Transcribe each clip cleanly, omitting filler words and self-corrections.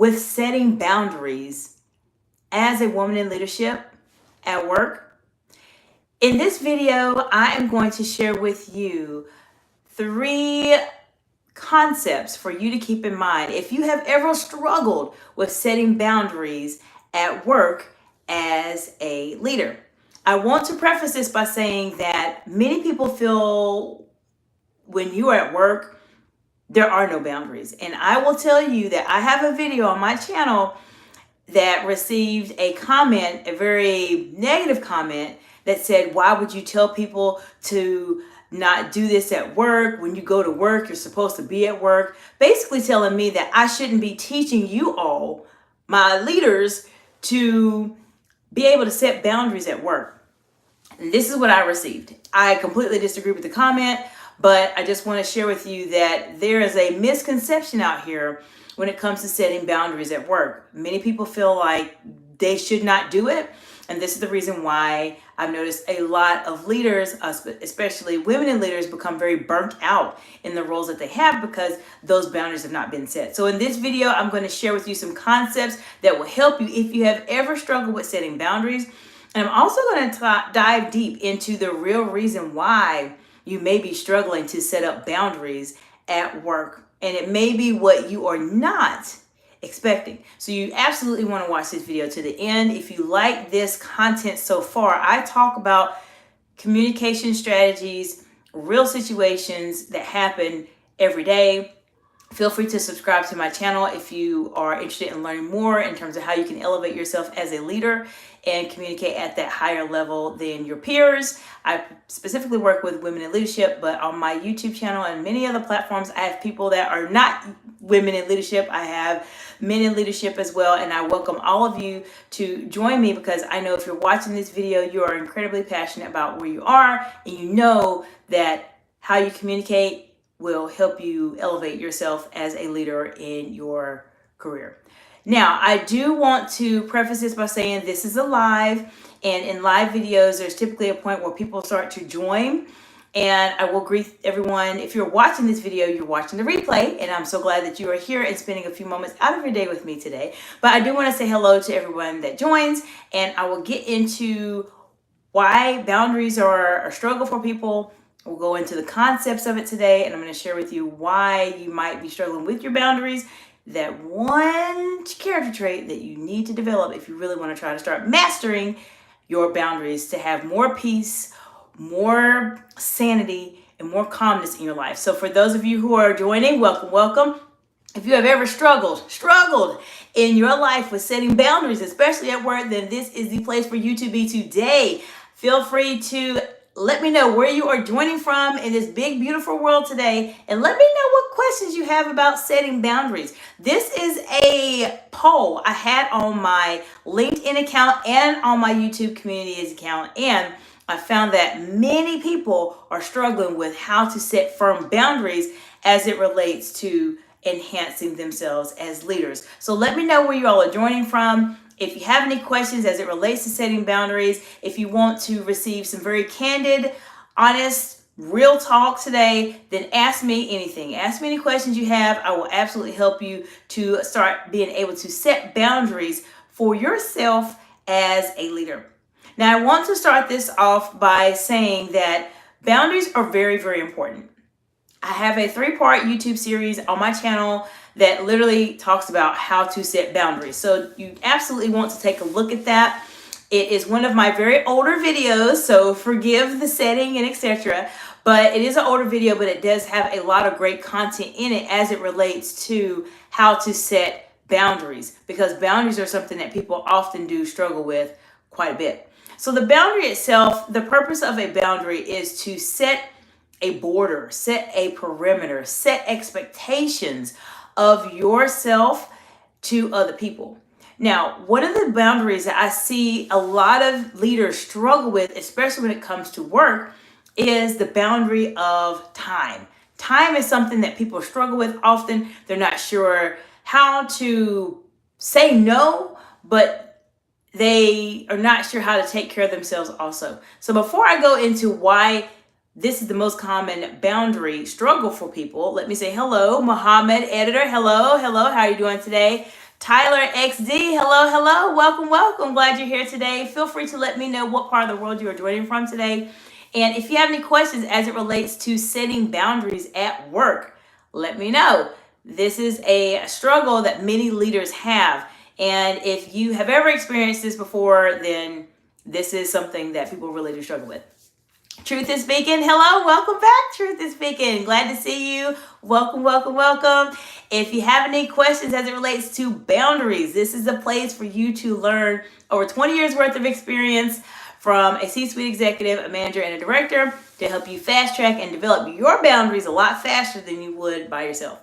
with setting boundaries as a woman in leadership at work? In this video, I am going to share with you 3 concepts for you to keep in mind if you have ever struggled with setting boundaries at work as a leader. I want to preface this by saying that many people feel when you are at work, there are no boundaries. And I will tell you that I have a video on my channel that received a comment, a very negative comment that said, why would you tell people to not do this at work? When you go to work, you're supposed to be at work. Basically telling me that I shouldn't be teaching you all, my leaders, to be able to set boundaries at work. And this is what I received. I completely disagree with the comment, but I just want to share with you that there is a misconception out here when it comes to setting boundaries at work. Many people feel like they should not do it. And this is the reason why I've noticed a lot of leaders, especially women in leaders, become very burnt out in the roles that they have because those boundaries have not been set. So in this video, I'm going to share with you some concepts that will help you if you have ever struggled with setting boundaries. And I'm also going to dive deep into the real reason why you may be struggling to set up boundaries at work. And it may be what you are not expecting. So you absolutely want to watch this video to the end. If you like this content so far, I talk about communication strategies, real situations that happen every day. Feel free to subscribe to my channel if you are interested in learning more in terms of how you can elevate yourself as a leader and communicate at that higher level than your peers. I specifically work with women in leadership, but on my YouTube channel and many other platforms, I have people that are not women in leadership. I have men in leadership as well, and I welcome all of you to join me because I know if you're watching this video, you are incredibly passionate about where you are, and you know that how you communicate will help you elevate yourself as a leader in your career. Now, I do want to preface this by saying this is a live, and in live videos, there's typically a point where people start to join, and I will greet everyone. If you're watching this video, you're watching the replay, and I'm so glad that you are here and spending a few moments out of your day with me today. But I do want to say hello to everyone that joins, and I will get into why boundaries are a struggle for people. We'll go into the concepts of it today, and I'm going to share with you why you might be struggling with your boundaries, that one character trait that you need to develop if you really want to try to start mastering your boundaries to have more peace, more sanity, and more calmness in your life. So for those of you who are joining, welcome, welcome. If you have ever struggled in your life with setting boundaries, especially at work, then this is the place for you to be today. Feel free to let me know where you are joining from in this big, beautiful world today. And let me know what questions you have about setting boundaries. This is a poll I had on my LinkedIn account and on my YouTube communities account. And I found that many people are struggling with how to set firm boundaries as it relates to enhancing themselves as leaders. So let me know where you all are joining from. If you have any questions as it relates to setting boundaries, if you want to receive some very candid, honest, real talk today, then ask me anything. Ask me any questions you have. I will absolutely help you to start being able to set boundaries for yourself as a leader. Now, I want to start this off by saying that boundaries are very, very important. I have a 3-part YouTube series on my channel that literally talks about how to set boundaries. So you absolutely want to take a look at that. It is one of my very older videos, so forgive the setting and etc. But it is an older video, but it does have a lot of great content in it as it relates to how to set boundaries, because boundaries are something that people often do struggle with quite a bit. So the boundary itself, the purpose of a boundary is to set a border, set a perimeter, set expectations of yourself to other people. Now, one of the boundaries that I see a lot of leaders struggle with, especially when it comes to work, is the boundary of time. Time is something that people struggle with often. They're not sure how to say no, but they are not sure how to take care of themselves also. So before I go into why this is the most common boundary struggle for people, let me say hello, Muhammad, editor. Hello, how are you doing today? Tyler XD, hello, hello, welcome, welcome. Glad you're here today. Feel free to let me know what part of the world you are joining from today. And if you have any questions as it relates to setting boundaries at work, let me know. This is a struggle that many leaders have. And if you have ever experienced this before, then this is something that people really do struggle with. Truth is Speaking, hello, welcome back. Truth is Speaking, glad to see you. Welcome, welcome, welcome. If you have any questions as it relates to boundaries, this is a place for you to learn over 20 years worth of experience from a C-suite executive, a manager, and a director to help you fast track and develop your boundaries a lot faster than you would by yourself.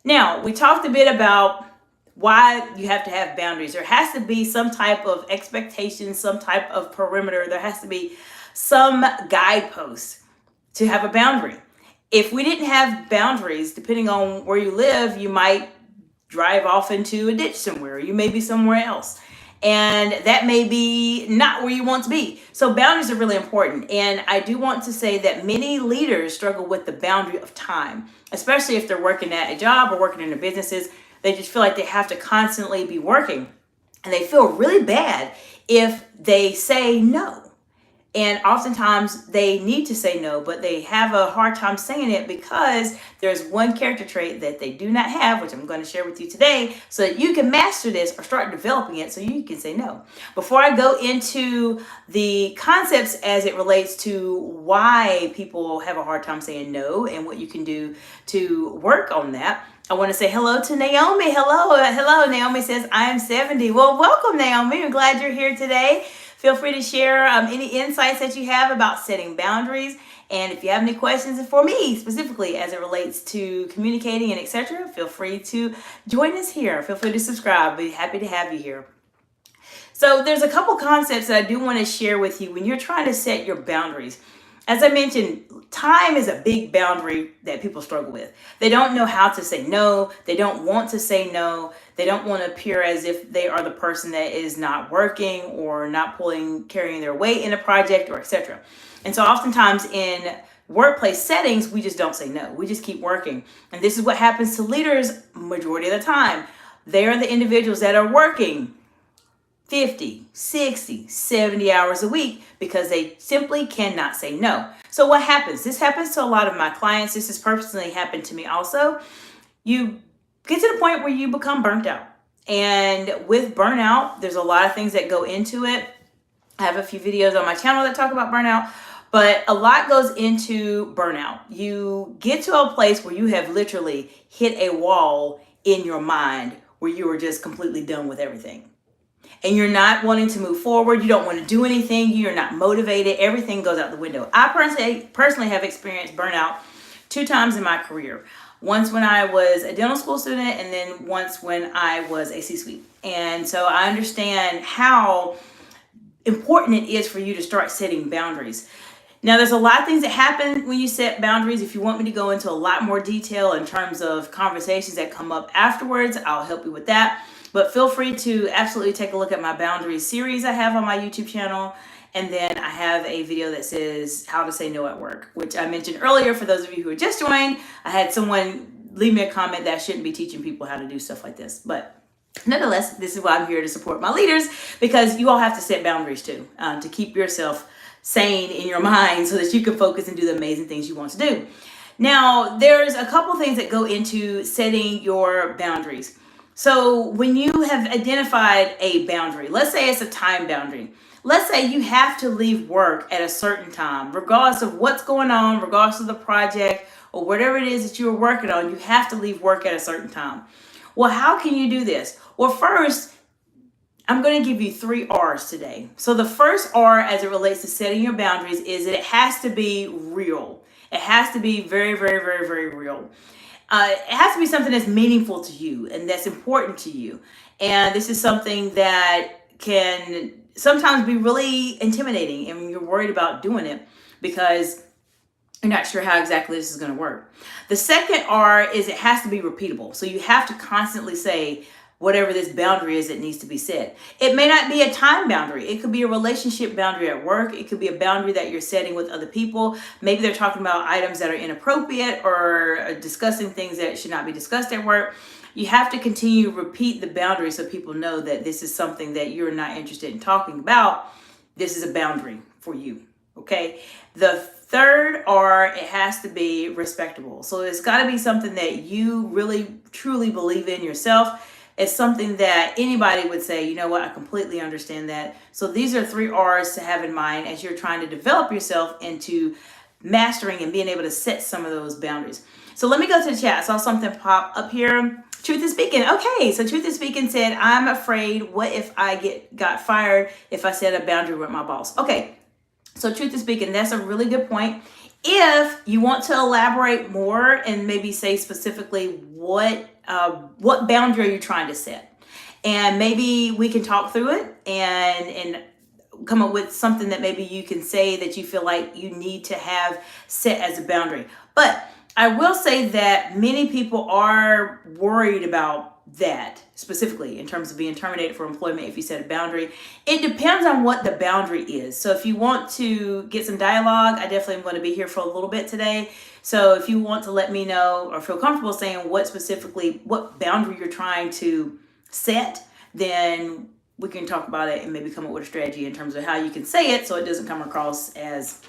Now, we talked a bit about why you have to have boundaries. There has to be some type of expectation, some type of perimeter. There has to be some guideposts to have a boundary. If we didn't have boundaries, depending on where you live, you might drive off into a ditch somewhere. You may be somewhere else. And that may be not where you want to be. So boundaries are really important. And I do want to say that many leaders struggle with the boundary of time, especially if they're working at a job or working in their businesses. They just feel like they have to constantly be working. And they feel really bad if they say no. And oftentimes they need to say no, but they have a hard time saying it because there's one character trait that they do not have, which I'm going to share with you today, so that you can master this or start developing it so you can say no. Before I go into the concepts as it relates to why people have a hard time saying no and what you can do to work on that, I want to say hello to Naomi. Hello. Naomi says, I am 70. Well, welcome, Naomi. I'm glad you're here today. Feel free to share any insights that you have about setting boundaries. And if you have any questions for me specifically as it relates to communicating and etc., feel free to join us here. Feel free to subscribe. Be happy to have you here. So there's a couple concepts that I do want to share with you when you're trying to set your boundaries. As I mentioned, time is a big boundary that people struggle with. They don't know how to say no. They don't want to say no. They don't want to appear as if they are the person that is not working or not carrying their weight in a project or etc. And so oftentimes in workplace settings, we just don't say no. We just keep working. And this is what happens to leaders majority of the time. They are the individuals that are working 50, 60, 70 hours a week because they simply cannot say no. So what happens? This happens to a lot of my clients. This has personally happened to me also. You get to the point where you become burnt out. And with burnout, there's a lot of things that go into it. I have a few videos on my channel that talk about burnout, but a lot goes into burnout. You get to a place where you have literally hit a wall in your mind where you are just completely done with everything. And you're not wanting to move forward. You don't want to do anything. You're not motivated. Everything goes out the window. I personally have experienced burnout 2 times in my career. Once when I was a dental school student and then once when I was a C-suite. And so I understand how important it is for you to start setting boundaries. Now, there's a lot of things that happen when you set boundaries. If you want me to go into a lot more detail in terms of conversations that come up afterwards, I'll help you with that. But feel free to absolutely take a look at my boundaries series I have on my YouTube channel. And then I have a video that says how to say no at work, which I mentioned earlier. For those of you who just joined, I had someone leave me a comment that I shouldn't be teaching people how to do stuff like this. But nonetheless, this is why I'm here to support my leaders, because you all have to set boundaries too, to keep yourself sane in your mind so that you can focus and do the amazing things you want to do. Now, there's a couple things that go into setting your boundaries. So when you have identified a boundary, let's say it's a time boundary. Let's say you have to leave work at a certain time, regardless of what's going on, regardless of the project or whatever it is that you're working on, you have to leave work at a certain time. Well, how can you do this? Well, first, I'm going to give you 3 R's today. So the first R as it relates to setting your boundaries is that it has to be real. It has to be very, very, very, very real. It has to be something that's meaningful to you and that's important to you. And this is something that can sometimes be really intimidating and you're worried about doing it because you're not sure how exactly this is going to work. The second R is it has to be repeatable. So you have to constantly say whatever this boundary is that needs to be set. It may not be a time boundary. It could be a relationship boundary at work. It could be a boundary that you're setting with other people. Maybe they're talking about items that are inappropriate or discussing things that should not be discussed at work. you have to continue to repeat the boundary so people know that this is something that you're not interested in talking about. This is a boundary for you. Okay. The third R, it has to be respectable. So it's got to be something that you really truly believe in yourself. It's something that anybody would say, you know what, I completely understand that. So these are 3 R's to have in mind as you're trying to develop yourself into mastering and being able to set some of those boundaries. So let me go to the chat. I saw something pop up here. Truth is Speaking. Okay, so Truth is Speaking said, I'm afraid, what if I got fired if I set a boundary with my boss? Okay, so Truth is Speaking, that's a really good point. If you want to elaborate more and maybe say specifically what boundary are you trying to set, and maybe we can talk through it and come up with something that maybe you can say that you feel like you need to have set as a boundary. But I will say that many people are worried about that specifically in terms of being terminated for employment if you set a boundary. It depends on what the boundary is. So if you want to get some dialogue, I definitely am going to be here for a little bit today. So if you want to let me know or feel comfortable saying what boundary you're trying to set, then we can talk about it and maybe come up with a strategy in terms of how you can say it so it doesn't come across as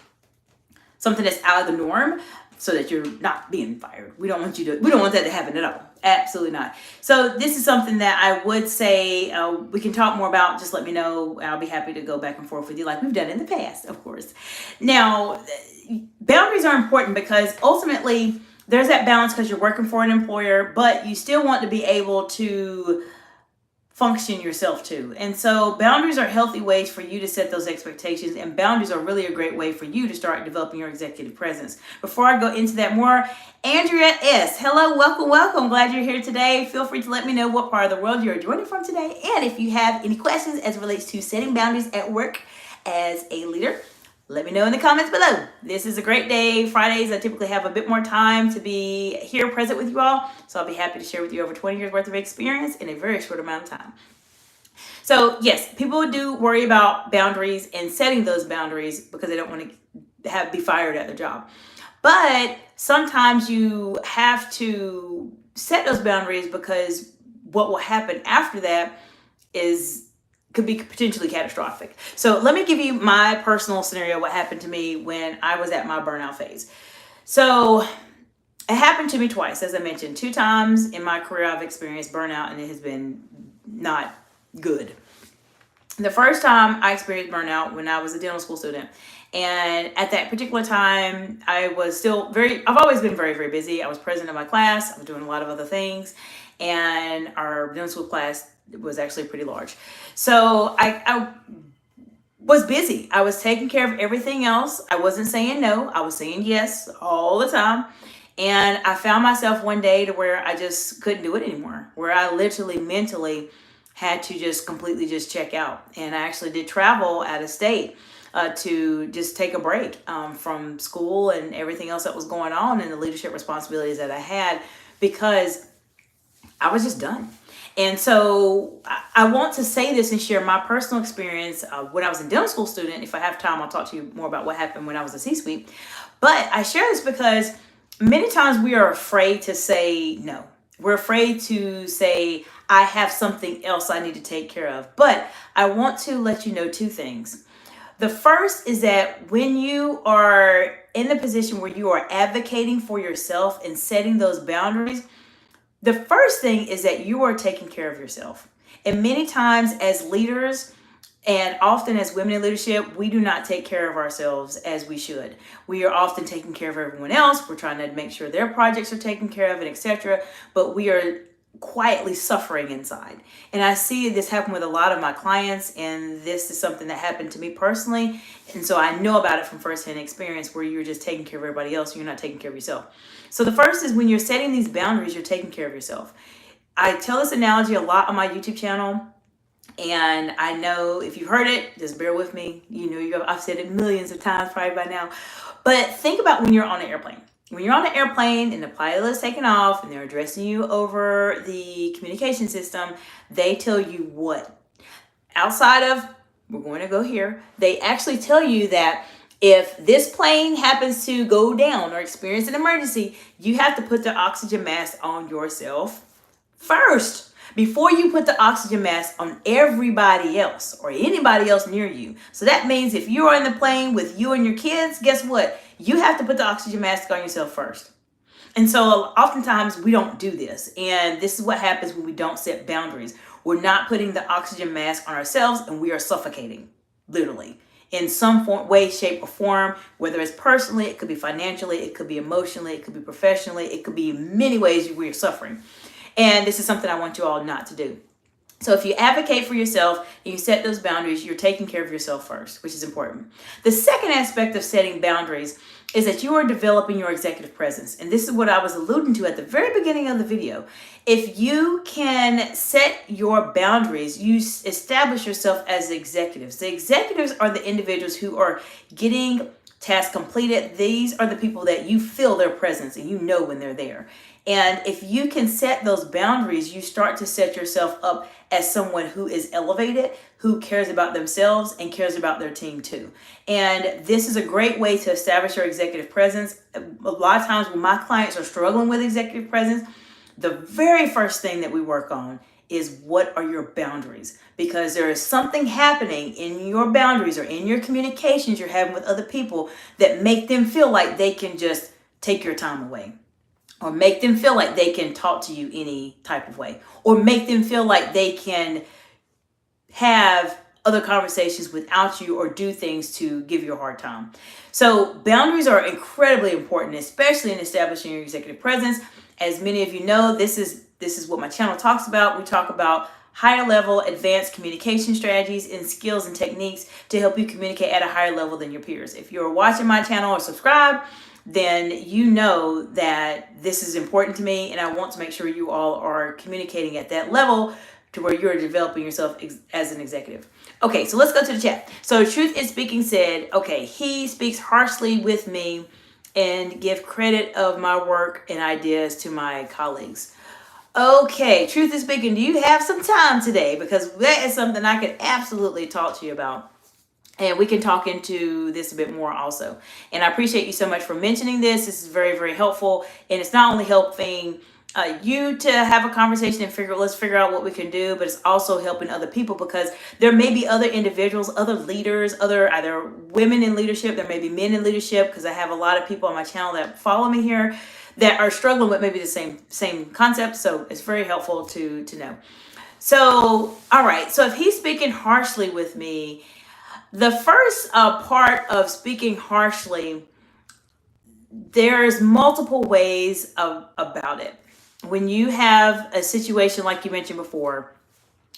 something that's out of the norm, so that you're not being fired. We don't want that to happen at all. Absolutely not. So this is something that I would say we can talk more about. Just let me know. I'll be happy to go back and forth with you like we've done in the past, of course. Now, boundaries are important because ultimately there's that balance because you're working for an employer, but you still want to be able to function yourself too. And so boundaries are healthy ways for you to set those expectations, and boundaries are really a great way for you to start developing your executive presence. Before I go into that more, Andrea S. Hello, welcome. Glad you're here today. Feel free to let me know what part of the world you're joining from today. And if you have any questions as it relates to setting boundaries at work as a leader, let me know in the comments below. This is a great day. Fridays, I typically have a bit more time to be here present with you all. So I'll be happy to share with you over 20 years worth of experience in a very short amount of time. So yes, people do worry about boundaries and setting those boundaries because they don't want to be fired at their job. But sometimes you have to set those boundaries because what will happen after that could be potentially catastrophic. So let me give you my personal scenario, what happened to me when I was at my burnout phase. So it happened to me twice, as I mentioned. 2 times in my career I've experienced burnout, and it has been not good. The first time I experienced burnout when I was a dental school student. And at that particular time, I've always been very, very busy. I was president of my class. I was doing a lot of other things. And our dental school class was actually pretty large. So I was busy. I was taking care of everything else. I wasn't saying no. I was saying yes all the time. And I found myself one day to where I just couldn't do it anymore, where I literally mentally had to just completely just check out. And I actually did travel out of state to just take a break from school and everything else that was going on and the leadership responsibilities that I had, because I was just done. And so I want to say this and share my personal experience when I was a dental school student. If I have time, I'll talk to you more about what happened when I was a C-suite. But I share this because many times we are afraid to say no. We're afraid to say, I have something else I need to take care of. But I want to let you know 2 things. The first is that when you are in the position where you are advocating for yourself and setting those boundaries, the first thing is that you are taking care of yourself. And many times as leaders, and often as women in leadership, we do not take care of ourselves as we should. We are often taking care of everyone else. We're trying to make sure their projects are taken care of, and etc. But we are quietly suffering inside. And I see this happen with a lot of my clients, and this is something that happened to me personally. And so I know about it from firsthand experience, where you're just taking care of everybody else and you're not taking care of yourself. So the first is, when you're setting these boundaries, you're taking care of yourself. I tell this analogy a lot on my YouTube channel, and I know if you've heard it, just bear with me. I've said it millions of times probably by now. But think about when you're on an airplane. When you're on an airplane and the pilot is taking off and they're addressing you over the communication system, they tell you what? Outside of, we're going to go here, they actually tell you that if this plane happens to go down or experience an emergency, you have to put the oxygen mask on yourself first before you put the oxygen mask on everybody else or anybody else near you. So that means if you're on the plane with you and your kids, guess what? You have to put the oxygen mask on yourself first. And so oftentimes we don't do this. And this is what happens when we don't set boundaries. We're not putting the oxygen mask on ourselves and we are suffocating, literally, in some way, shape, or form, whether it's personally, it could be financially, it could be emotionally, it could be professionally, it could be many ways we're suffering. And this is something I want you all not to do. So if you advocate for yourself and you set those boundaries, you're taking care of yourself first, which is important. The second aspect of setting boundaries is that you are developing your executive presence. And this is what I was alluding to at the very beginning of the video. If you can set your boundaries, you establish yourself as executives. The executives are the individuals who are getting tasks completed. These are the people that you feel their presence and you know when they're there. And if you can set those boundaries, you start to set yourself up as someone who is elevated, who cares about themselves and cares about their team too. And this is a great way to establish your executive presence. A lot of times when my clients are struggling with executive presence, the very first thing that we work on is what are your boundaries? Because there is something happening in your boundaries or in your communications you're having with other people that make them feel like they can just take your time away, or make them feel like they can talk to you any type of way, or make them feel like they can have other conversations without you or do things to give you a hard time. So boundaries are incredibly important, especially in establishing your executive presence. As many of you know, this is what my channel talks about. We talk about higher level advanced communication strategies and skills and techniques to help you communicate at a higher level than your peers. If you're watching my channel or subscribe, then you know that this is important to me and I want to make sure you all are communicating at that level to where you're developing yourself as an executive. Okay, so let's go to the chat. So Truth is Speaking said, okay, he speaks harshly with me and give credit of my work and ideas to my colleagues. Okay, Truth is Speaking, do you have some time today? Because that is something I could absolutely talk to you about. And we can talk into this a bit more also. And I appreciate you so much for mentioning this. This is very, very helpful. And it's not only helping you to have a conversation and let's figure out what we can do, but it's also helping other people because there may be other individuals, other leaders, either women in leadership, there may be men in leadership, because I have a lot of people on my channel that follow me here that are struggling with maybe the same concept. So it's very helpful to know. So, all right. So if he's speaking harshly with me, the first part of speaking harshly, there's multiple ways about it. When you have a situation like you mentioned before,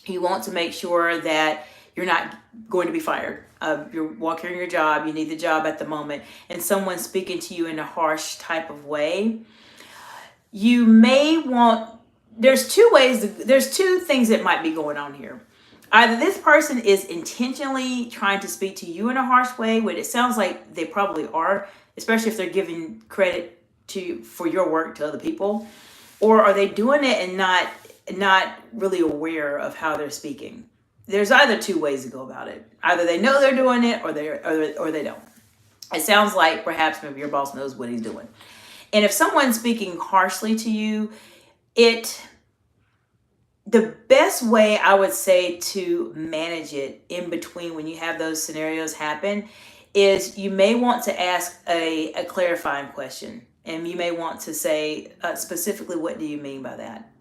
you want to make sure that you're not going to be fired. You're walking on your job, you need the job at the moment, and someone's speaking to you in a harsh type of way. You may want, there's two things that might be going on here. Either this person is intentionally trying to speak to you in a harsh way, which it sounds like they probably are, especially if they're giving credit for your work to other people, or are they doing it and not really aware of how they're speaking? There's either two ways to go about it. Either they know they're doing it or they don't. It sounds like perhaps maybe your boss knows what he's doing. And if someone's speaking harshly to you, the best way I would say to manage it in between when you have those scenarios happen is you may want to ask a clarifying question. And you may want to say specifically, what do you mean by that?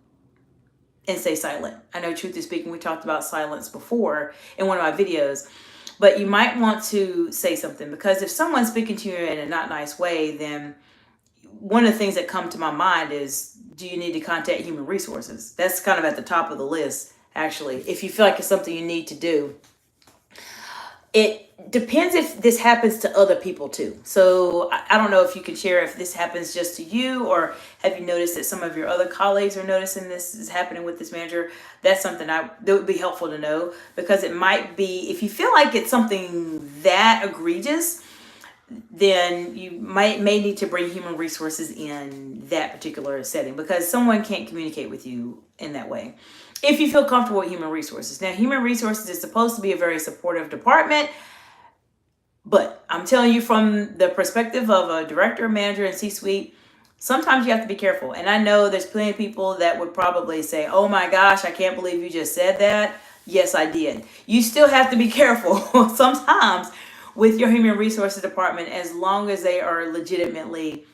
And stay silent. I know Truth is Speaking, we talked about silence before in one of my videos, but you might want to say something, because if someone's speaking to you in a not nice way, then one of the things that come to my mind is, do you need to contact human resources? That's kind of at the top of the list, actually, if you feel like it's something you need to do. It depends if this happens to other people too. So I don't know if you can share if this happens just to you, or have you noticed that some of your other colleagues are noticing this is happening with this manager. That's something that would be helpful to know, because it might be, if you feel like it's something that egregious, then you may need to bring human resources in that particular setting, because someone can't communicate with you in that way. If you feel comfortable with human resources. Now, human resources is supposed to be a very supportive department, but I'm telling you from the perspective of a director, manager, and C-suite, Sometimes you have to be careful. And I know there's plenty of people that would probably say, oh my gosh, I can't believe you just said that. Yes, I did. You still have to be careful sometimes with your human resources department, as long as they are legitimately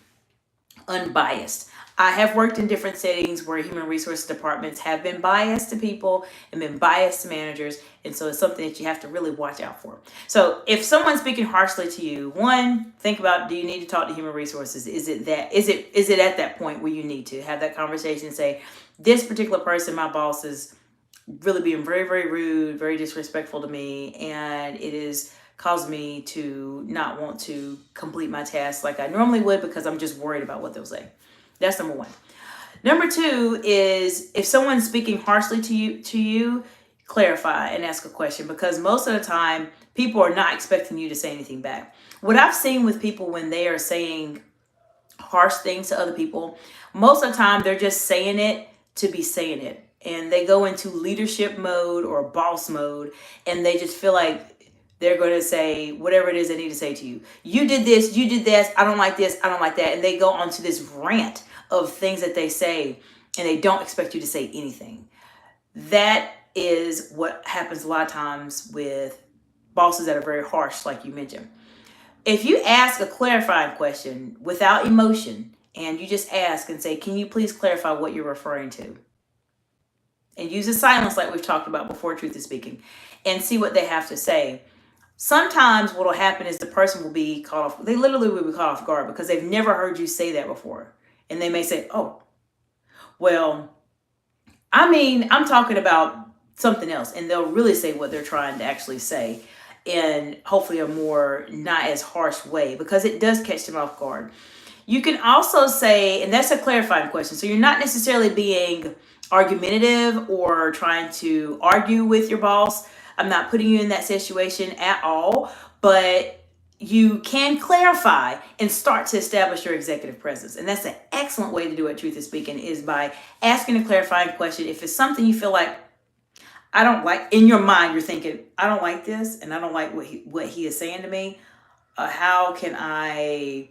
unbiased. I have worked in different settings where human resources departments have been biased to people and been biased to managers. And so it's something that you have to really watch out for. So if someone's speaking harshly to you, one, think about, do you need to talk to human resources? Is it at that point where you need to have that conversation and say, this particular person, my boss, is really being very, very rude, very disrespectful to me, and it is caused me to not want to complete my tasks like I normally would because I'm just worried about what they'll say. That's number one. Number two is, if someone's speaking harshly to you, clarify and ask a question, because most of the time people are not expecting you to say anything back. What I've seen with people when they are saying harsh things to other people, most of the time they're just saying it to be saying it. And they go into leadership mode or boss mode, and they just feel like they're going to say whatever it is they need to say to you. You did this, you did this, I don't like this, I don't like that. And they go on to this rant of things that they say, and they don't expect you to say anything. That is what happens a lot of times with bosses that are very harsh, like you mentioned. If you ask a clarifying question without emotion, and you just ask and say, can you please clarify what you're referring to? And use the silence like we've talked about before, truth is speaking, and see what they have to say. Sometimes what will happen is the person will be caught off. They literally will be caught off guard because they've never heard you say that before. And they may say, oh, well, I mean, I'm talking about something else. And they'll really say what they're trying to actually say in hopefully a more not as harsh way, because it does catch them off guard. You can also say, and that's a clarifying question, so you're not necessarily being argumentative or trying to argue with your boss. I'm not putting you in that situation at all, but you can clarify and start to establish your executive presence. And that's an excellent way to do it, truth is speaking, is by asking a clarifying question. If it's something you feel like, I don't like, in your mind, you're thinking, I don't like this, and I don't like what he is saying to me. How can I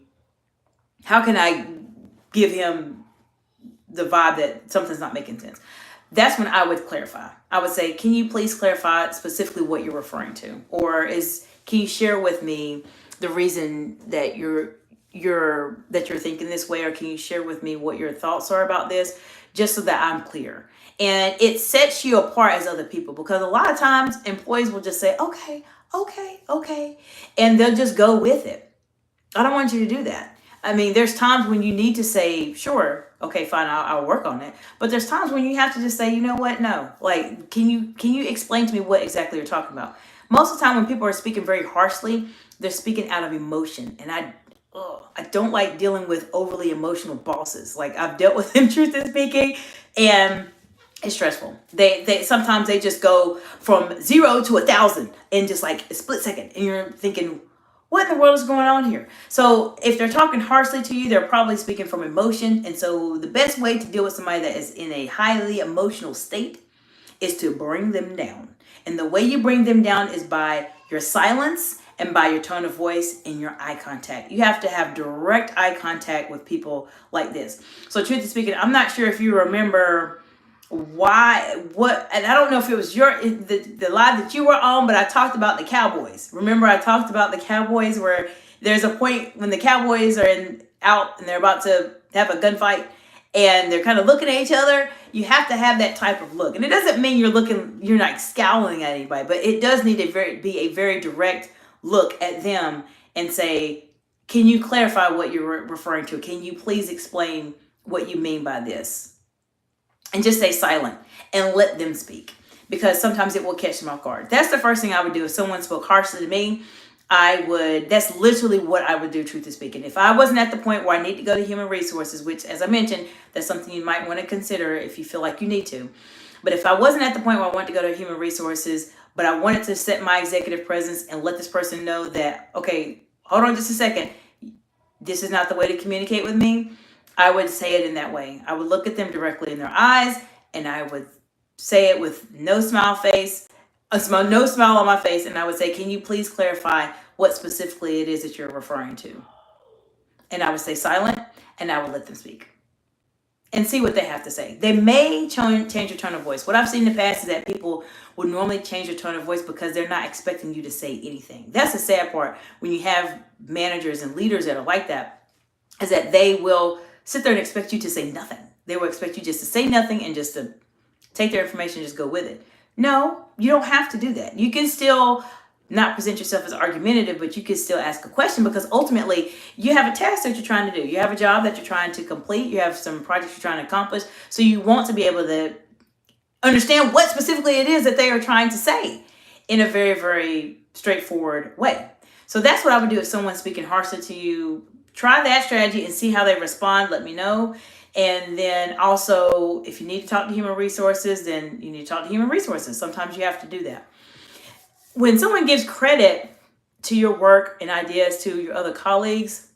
give him the vibe that something's not making sense? That's when I would clarify. I would say, can you please clarify specifically what you're referring to? Or can you share with me the reason that you're thinking this way? Or can you share with me what your thoughts are about this, just so that I'm clear? And it sets you apart as other people, because a lot of times employees will just say, okay, and they'll just go with it. I don't want you to do that. I mean, there's times when you need to say, sure, okay, fine, I'll work on it. But there's times when you have to just say, you know what, no. Like, can you explain to me what exactly you're talking about? Most of the time when people are speaking very harshly, they're speaking out of emotion. And I don't like dealing with overly emotional bosses. Like, I've dealt with them, truth is speaking, and it's stressful. They sometimes they just go from 0 to 1,000 in just like a split second. And you're thinking, what in the world is going on here? So if they're talking harshly to you, they're probably speaking from emotion. And so the best way to deal with somebody that is in a highly emotional state is to bring them down. And the way you bring them down is by your silence and by your tone of voice and your eye contact. You have to have direct eye contact with people like this. So truth is speaking, I'm not sure if you remember and I don't know if it was the live that you were on, but I talked about the Cowboys. Remember, I talked about the Cowboys, where there's a point when the Cowboys are out and they're about to have a gunfight and they're kind of looking at each other. You have to have that type of look. And it doesn't mean you're not scowling at anybody, but it does need to be a very direct look at them and say, can you clarify what you're referring to? Can you please explain what you mean by this? And just stay silent and let them speak, because sometimes it will catch them off guard. That's the first thing I would do. If someone spoke harshly to me, that's literally what I would do, truth is speaking. If I wasn't at the point where I need to go to human resources, which, as I mentioned, that's something you might want to consider if you feel like you need to. But if I wasn't at the point where I wanted to go to human resources, but I wanted to set my executive presence and let this person know that, okay, hold on just a second, this is not the way to communicate with me, I would say it in that way. I would look at them directly in their eyes, and I would say it with no smile on my face, and I would say, can you please clarify what specifically it is that you're referring to? And I would stay silent, and I would let them speak and see what they have to say. They may change your tone of voice. What I've seen in the past is that people would normally change your tone of voice because they're not expecting you to say anything. That's the sad part when you have managers and leaders that are like that, is that they will sit there and expect you to say nothing. They will expect you just to say nothing and just to take their information and just go with it. No, you don't have to do that. You can still not present yourself as argumentative, but you can still ask a question, because ultimately you have a task that you're trying to do. You have a job that you're trying to complete. You have some projects you're trying to accomplish. So you want to be able to understand what specifically it is that they are trying to say in a very, very straightforward way. So that's what I would do if someone's speaking harshly to you. Try that strategy and see how they respond. Let me know. And then also, if you need to talk to human resources, then you need to talk to human resources. Sometimes you have to do that. When someone gives credit to your work and ideas to your other colleagues,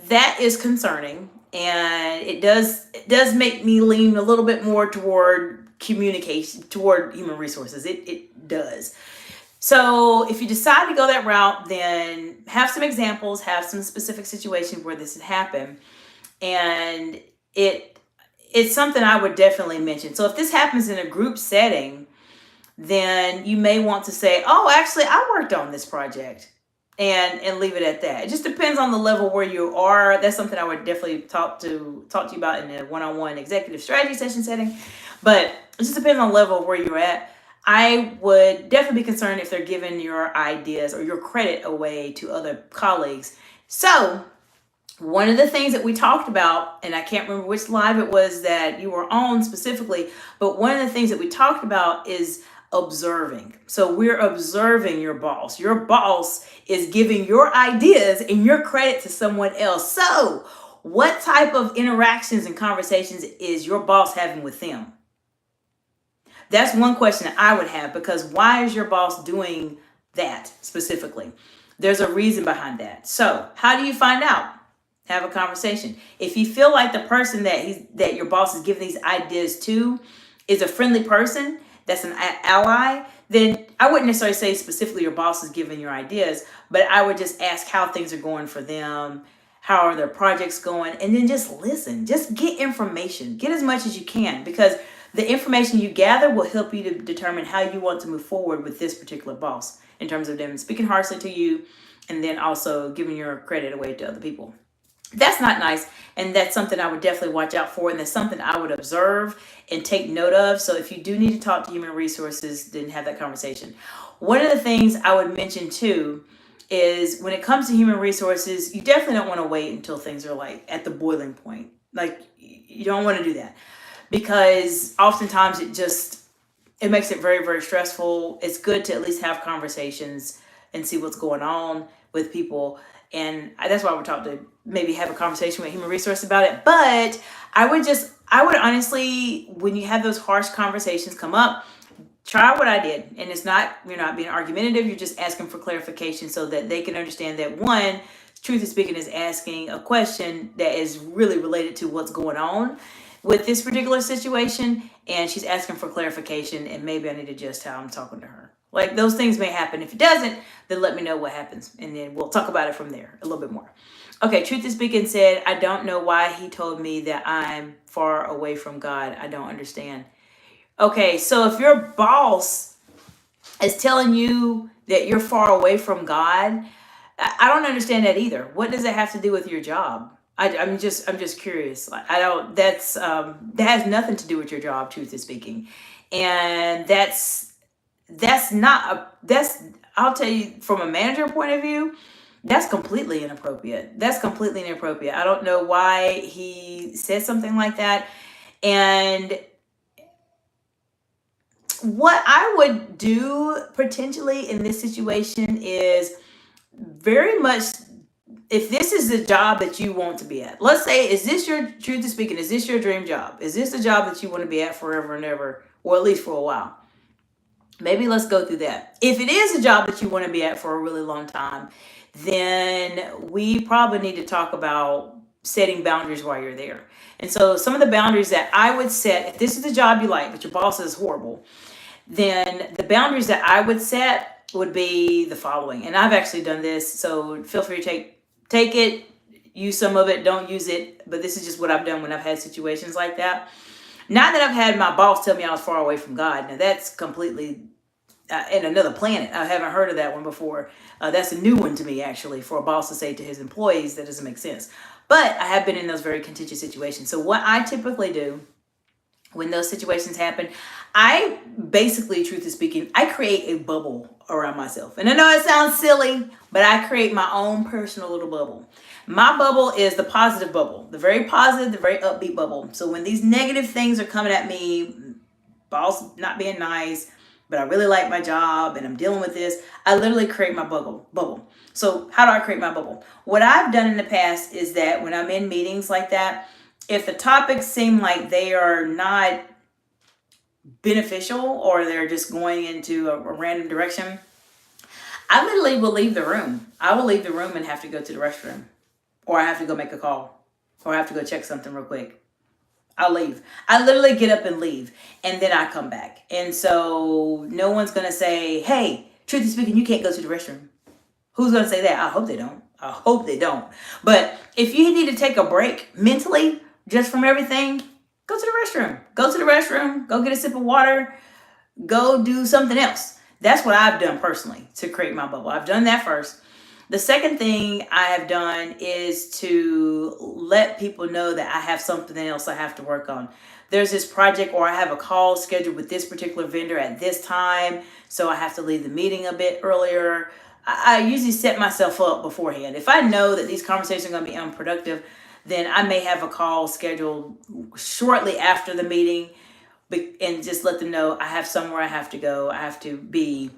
that is concerning, and it does make me lean a little bit more toward communication, toward human resources. It does. So if you decide to go that route, then have some examples, have some specific situations where this has happened, and it's something I would definitely mention. So if this happens in a group setting, then you may want to say, oh, actually, I worked on this project, and leave it at that. It just depends on the level where you are. That's something I would definitely talk to you about in a one-on-one executive strategy session setting. But it just depends on the level of where you're at. I would definitely be concerned if they're giving your ideas or your credit away to other colleagues. So one of the things that we talked about, and I can't remember which live it was that you were on specifically, but one of the things that we talked about is observing. So we're observing your boss. Your boss is giving your ideas and your credit to someone else. So what type of interactions and conversations is your boss having with them? That's one question that I would have, because why is your boss doing that specifically? There's a reason behind that. So how do you find out? Have a conversation. If you feel like the person that your boss is giving these ideas to is a friendly person, that's an ally, then I wouldn't necessarily say specifically your boss is giving your ideas, but I would just ask how things are going for them, how are their projects going, and then just listen. Just get information. Get as much as you can, because the information you gather will help you to determine how you want to move forward with this particular boss in terms of them speaking harshly to you and then also giving your credit away to other people. That's not nice, and that's something I would definitely watch out for, and that's something I would observe and take note of. So if you do need to talk to human resources, then have that conversation. One of the things I would mention too is when it comes to human resources, you definitely don't want to wait until things are like at the boiling point. Like, you don't want to do that, because oftentimes it makes it very, very stressful. It's good to at least have conversations and see what's going on with people. And that's why I would talk to, maybe have a conversation with human resource about it. But I would honestly, when you have those harsh conversations come up, try what I did. And it's not, you're not being argumentative. You're just asking for clarification so that they can understand that, one, Truth is Speaking is asking a question that is really related to what's going on with this particular situation. And she's asking for clarification, and maybe I need to adjust how I'm talking to her. Like, those things may happen. If it doesn't, then let me know what happens, and then we'll talk about it from there a little bit more. Okay, Truth is Speaking said, I don't know why he told me that I'm far away from God. I don't understand. Okay, so if your boss is telling you that you're far away from God, I don't understand that either. What does it have to do with your job? I'm just curious. That has nothing to do with your job, Truth is Speaking. And I'll tell you, from a manager point of view, that's completely inappropriate. I don't know why he said something like that. And what I would do potentially in this situation is very much, if this is the job that you want to be at, let's say, is this your, Truth is Speaking, is this your dream job? Is this the job that you want to be at forever and ever, or at least for a while? Maybe let's go through that. If it is a job that you want to be at for a really long time, then we probably need to talk about setting boundaries while you're there. And so some of the boundaries that I would set, if this is the job you like, but your boss is horrible, then the boundaries that I would set would be the following. And I've actually done this, so feel free to take it. use some of it, don't use it. But this is just what I've done when I've had situations like that. Not that I've had my boss tell me I was far away from God. Now that's completely in another planet. I haven't heard of that one before. That's a new one to me, actually, for a boss to say to his employees. That doesn't make sense. But I have been in those very contentious situations. So what I typically do when those situations happen, I basically, truthfully speaking, I create a bubble around myself. And I know it sounds silly, but I create my own personal little bubble. My bubble is the positive bubble, the very positive, the very upbeat bubble. So when these negative things are coming at me, boss not being nice, but I really like my job and I'm dealing with this, I literally create my bubble. So how do I create my bubble? What I've done in the past is that when I'm in meetings like that, if the topics seem like they are not beneficial or they're just going into a random direction, I literally will leave the room. I will leave the room and have to go to the restroom, or I have to go make a call, or I have to go check something real quick. I'll leave. I literally get up and leave, and then I come back. And so no one's going to say, hey, truthfully speaking, you can't go to the restroom. Who's going to say that? I hope they don't. I hope they don't. But if you need to take a break mentally just from everything, go to the restroom. Go to the restroom. Go get a sip of water. Go do something else. That's what I've done personally to create my bubble. I've done that first. The second thing I have done is to let people know that I have something else I have to work on. There's this project, or I have a call scheduled with this particular vendor at this time, so I have to leave the meeting a bit earlier. I usually set myself up beforehand. If I know that these conversations are going to be unproductive, then I may have a call scheduled shortly after the meeting and just let them know I have somewhere I have to go. I have to be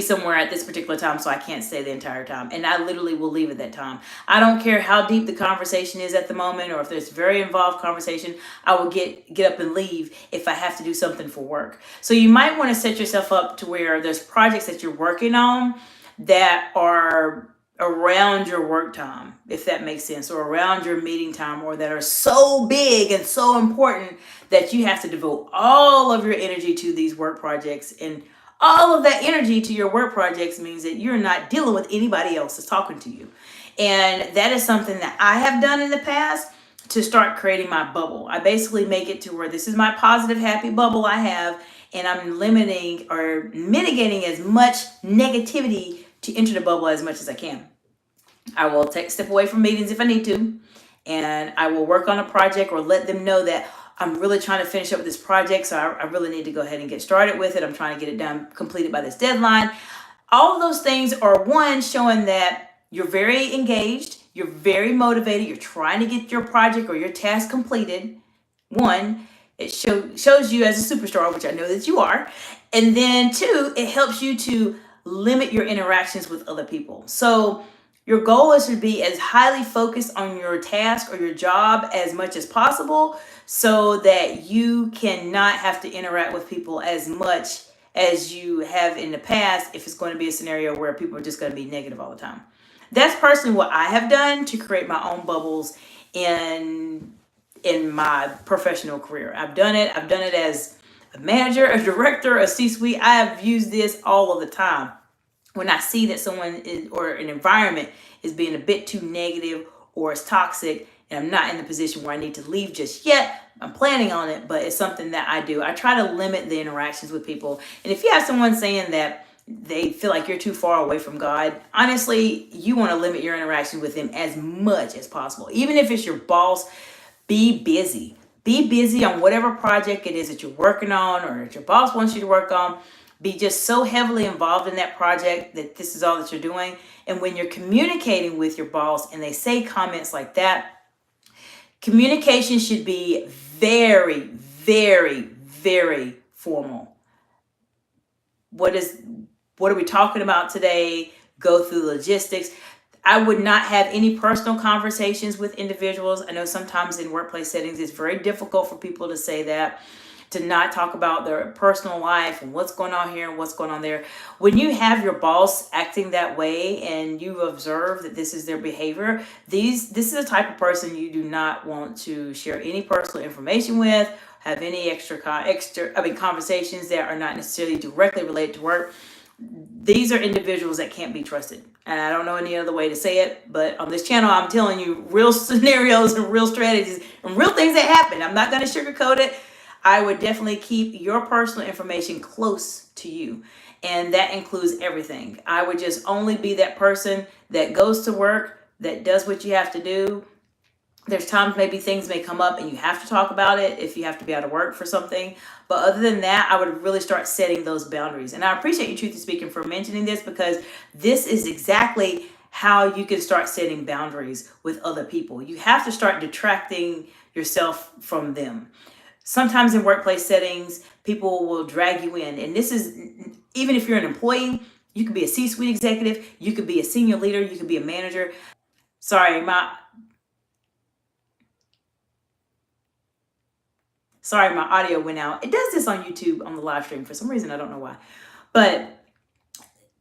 somewhere at this particular time, so I can't stay the entire time. And I literally will leave at that time. I don't care how deep the conversation is at the moment, or if there's very involved conversation, I will get up and leave if I have to do something for work. So you might want to set yourself up to where there's projects that you're working on that are around your work time, if that makes sense, or around your meeting time, or that are so big and so important that you have to devote all of your energy to these work projects. And all of that energy to your work projects means that you're not dealing with anybody else that's talking to you. And that is something that I have done in the past to start creating my bubble. I basically make it to where this is my positive, happy bubble I have, and I'm limiting or mitigating as much negativity to enter the bubble as much as I can. I will step away from meetings if I need to, and I will work on a project or let them know that I'm really trying to finish up this project, so I really need to go ahead and get started with it. I'm trying to get it done, completed by this deadline. All of those things are, one, showing that you're very engaged, you're very motivated, you're trying to get your project or your task completed. One, it shows you as a superstar, which I know that you are. And then two, it helps you to limit your interactions with other people. So your goal is to be as highly focused on your task or your job as much as possible, so that you cannot have to interact with people as much as you have in the past if it's going to be a scenario where people are just going to be negative all the time. That's personally what I have done to create my own bubbles in my professional career. I've done it as a manager, a director, a C-suite. I have used this all of the time. When I see that someone or an environment is being a bit too negative or it's toxic, and I'm not in the position where I need to leave just yet, I'm planning on it, but it's something that I do. I try to limit the interactions with people. And if you have someone saying that they feel like you're too far away from God, honestly, you want to limit your interaction with them as much as possible. Even if it's your boss, be busy. Be busy on whatever project it is that you're working on or that your boss wants you to work on. Be just so heavily involved in that project that this is all that you're doing. And when you're communicating with your boss and they say comments like that, communication should be very, very, very formal. What are we talking about today? Go through logistics. I would not have any personal conversations with individuals. I know sometimes in workplace settings, it's very difficult for people to say that, to not talk about their personal life and what's going on here and what's going on there. When you have your boss acting that way and you observe that this is their behavior, this is the type of person you do not want to share any personal information with, have any conversations that are not necessarily directly related to work. these are individuals that can't be trusted. And I don't know any other way to say it, but on this channel, I'm telling you real scenarios and real strategies and real things that happen. I'm not going to sugarcoat it. I would definitely keep your personal information close to you. And that includes everything. I would just only be that person that goes to work, that does what you have to do. There's times maybe things may come up and you have to talk about it if you have to be out of work for something. But other than that, I would really start setting those boundaries. And I appreciate you, Truth is Speaking, for mentioning this, because this is exactly how you can start setting boundaries with other people. You have to start detracting yourself from them. Sometimes in workplace settings, people will drag you in. And this is, even if you're an employee, you could be a C-suite executive, you could be a senior leader, you could be a manager. Sorry, my audio went out. It does this on YouTube on the live stream for some reason. I don't know why. But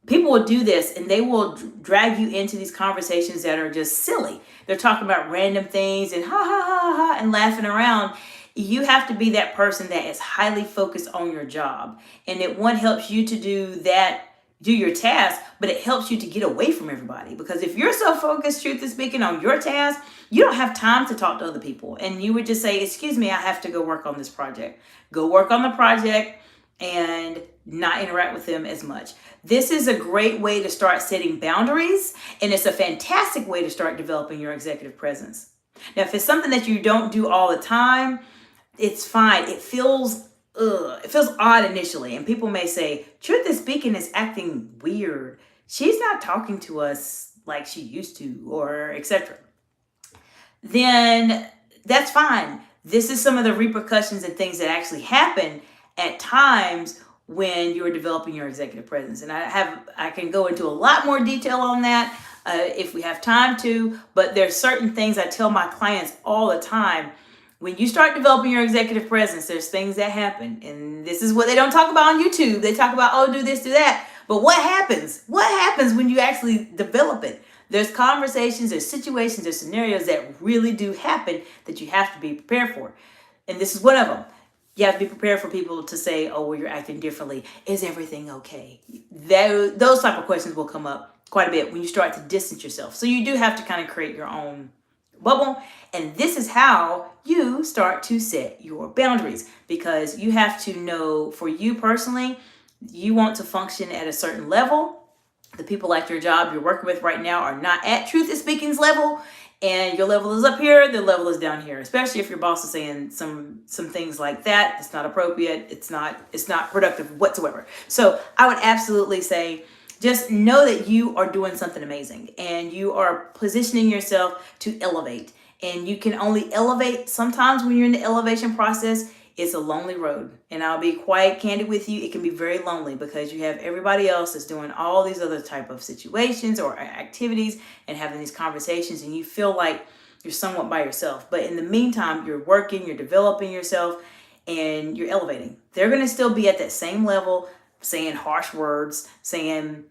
people will do this and they will drag you into these conversations that are just silly. They're talking about random things and ha ha ha ha and laughing around. You have to be that person that is highly focused on your job. And it helps you to do your task, but it helps you to get away from everybody. Because if you're so focused, Truth is Speaking, on your task, you don't have time to talk to other people. And you would just say, excuse me, I have to go work on this project. Go work on the project and not interact with them as much. This is a great way to start setting boundaries, and it's a fantastic way to start developing your executive presence. Now, if it's something that you don't do all the time, it's fine. It feels odd initially, and people may say, Truth is Speaking is acting weird. She's not talking to us like she used to, or etc. Then that's fine. This is some of the repercussions and things that actually happen at times when you're developing your executive presence. And I can go into a lot more detail on that if we have time to, but there's certain things I tell my clients all the time. When you start developing your executive presence, there's things that happen. And this is what they don't talk about on YouTube. They talk about, oh, do this, do that. But what happens? What happens when you actually develop it? There's conversations, there's situations, there's scenarios that really do happen that you have to be prepared for. And this is one of them. You have to be prepared for people to say, oh, well, you're acting differently. Is everything okay? Those type of questions will come up quite a bit when you start to distance yourself. So you do have to kind of create your own bubble. And this is how you start to set your boundaries, because you have to know, for you personally, you want to function at a certain level. The people at your job you're working with right now are not at Truth is Speaking's level, and your level is up here, their level is down here. Especially if your boss is saying some things like that. It's not appropriate. It's not productive whatsoever. So I would absolutely say, just know that you are doing something amazing and you are positioning yourself to elevate. And you can only elevate sometimes when you're in the elevation process. It's a lonely road. And I'll be quite candid with you. It can be very lonely because you have everybody else that's doing all these other type of situations or activities and having these conversations, and you feel like you're somewhat by yourself. But in the meantime, you're working, you're developing yourself, and you're elevating. They're going to still be at that same level, saying harsh words, saying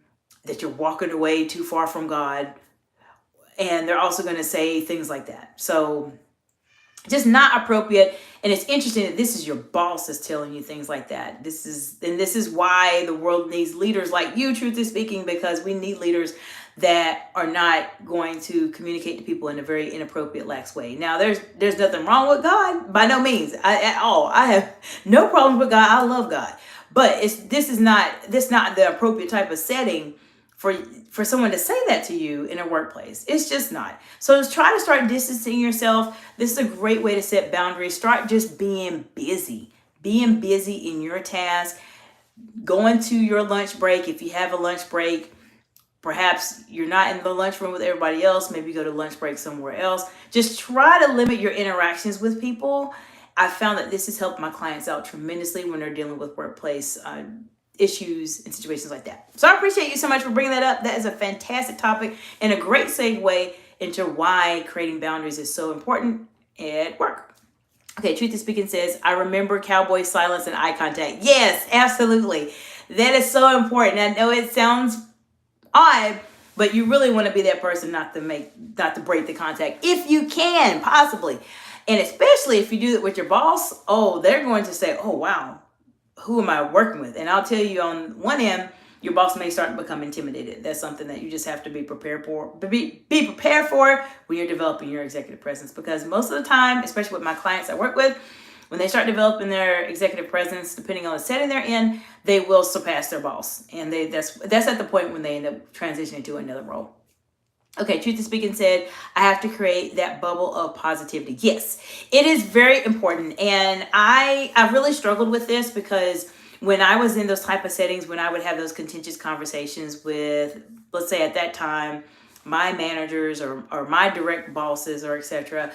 that you're walking away too far from God. And they're also going to say things like that. So just not appropriate. And it's interesting that this is your boss that's telling you things like that. This is why the world needs leaders like you, Truth is Speaking, because we need leaders that are not going to communicate to people in a very inappropriate, lax way. Now, there's nothing wrong with God, by no means, at all. I have no problem with God. I love God. But this is not the appropriate type of setting for someone to say that to you in a workplace. It's just not. So just try to start distancing yourself. This is a great way to set boundaries. Start just being busy in your task, going to your lunch break. If you have a lunch break, perhaps you're not in the lunchroom with everybody else. Maybe go to lunch break somewhere else. Just try to limit your interactions with people. I found that this has helped my clients out tremendously when they're dealing with workplace issues and situations like that. So I appreciate you so much for bringing that up. That is a fantastic topic and a great segue into why creating boundaries is so important at work. Okay, Truth is Speaking says, I remember cowboy silence and eye contact. Yes, absolutely. That is so important. I know it sounds odd, but you really want to be that person not to break the contact if you can, possibly. And especially if you do it with your boss, oh, they're going to say, oh, wow, who am I working with? And I'll tell you, on one end, your boss may start to become intimidated. That's something that you just have to be prepared for. Be prepared for when you're developing your executive presence, because most of the time, especially with my clients I work with, when they start developing their executive presence, depending on the setting they're in, they will surpass their boss, and that's at the point when they end up transitioning to another role. Okay, Truth is Speaking said, I have to create that bubble of positivity. Yes, it is very important. And I really struggled with this, because when I was in those type of settings, when I would have those contentious conversations with, let's say at that time, my managers or my direct bosses or etc.,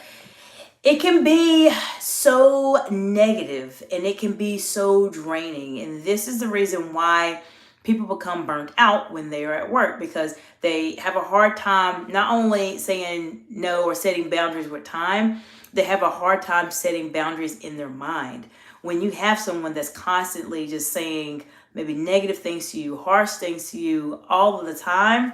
it can be so negative and it can be so draining. And this is the reason why people become burnt out when they are at work, because they have a hard time not only saying no or setting boundaries with time, they have a hard time setting boundaries in their mind. When you have someone that's constantly just saying maybe negative things to you, harsh things to you all of the time,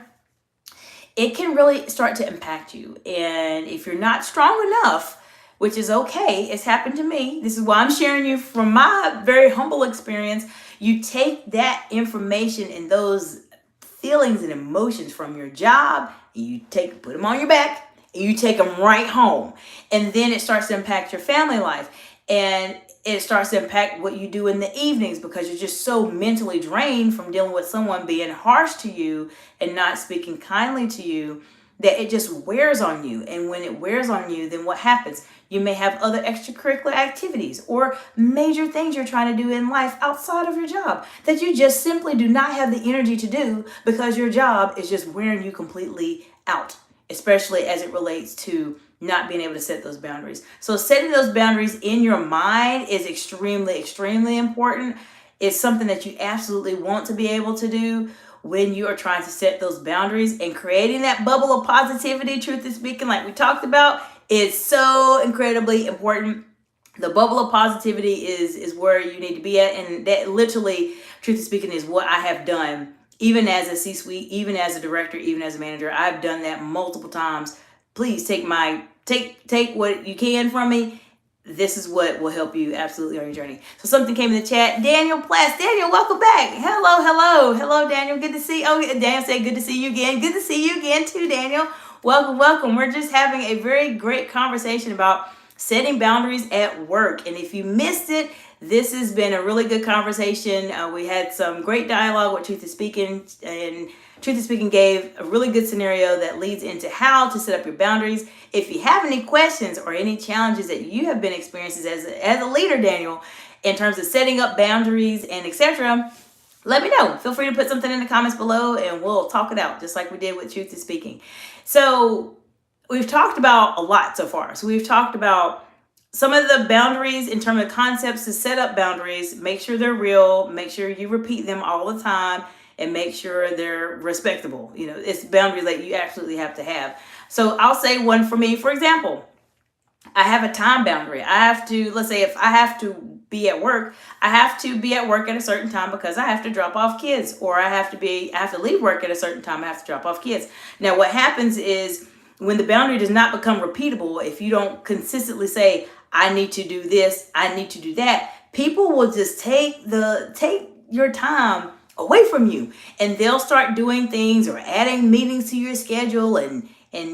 it can really start to impact you. And if you're not strong enough, which is okay, it's happened to me, this is why I'm sharing you from my very humble experience, you take that information and those feelings and emotions from your job, and you put them on your back, and you take them right home. And then it starts to impact your family life. And it starts to impact what you do in the evenings, because you're just so mentally drained from dealing with someone being harsh to you and not speaking kindly to you, that it just wears on you. And when it wears on you, then what happens? You may have other extracurricular activities or major things you're trying to do in life outside of your job that you just simply do not have the energy to do, because your job is just wearing you completely out, especially as it relates to not being able to set those boundaries. So setting those boundaries in your mind is extremely, extremely important. It's something that you absolutely want to be able to do when you are trying to set those boundaries, and creating that bubble of positivity, Truth is Speaking, like we talked about, is so incredibly important. The bubble of positivity is where you need to be at. And that literally, Truth is Speaking, is what I have done, even as a C-suite, even as a director, even as a manager. I've done that multiple times. Please take what you can from me. This is what will help you absolutely on your journey. So something came in the chat. Daniel Platts. Daniel, welcome back. Hello, Daniel. Good to see you. Oh, Daniel said good to see you again. Good to see you again too, Daniel. Welcome. We're just having a very great conversation about setting boundaries at work. And if you missed it, this has been a really good conversation. We had some great dialogue with Truth is Speaking, and Truth is Speaking gave a really good scenario that leads into how to set up your boundaries. If you have any questions or any challenges that you have been experiencing as a leader, Daniel, in terms of setting up boundaries and etc., let me know. Feel free to put something in the comments below and we'll talk it out, just like we did with Truth is Speaking. So we've talked about a lot so far. So we've talked about some of the boundaries in terms of concepts to set up boundaries. Make sure they're real. Make sure you repeat them all the time, and make sure they're respectable. It's boundaries that you absolutely have to have. So I'll say one for me. For example, I have a time boundary. I have to, let's say if I have to be at work, I have to be at work at a certain time because I have to drop off kids, or I have to leave work at a certain time. I have to drop off kids. Now, what happens is when the boundary does not become repeatable, if you don't consistently say, I need to do this, I need to do that, people will just take your time away from you, and they'll start doing things or adding meetings to your schedule and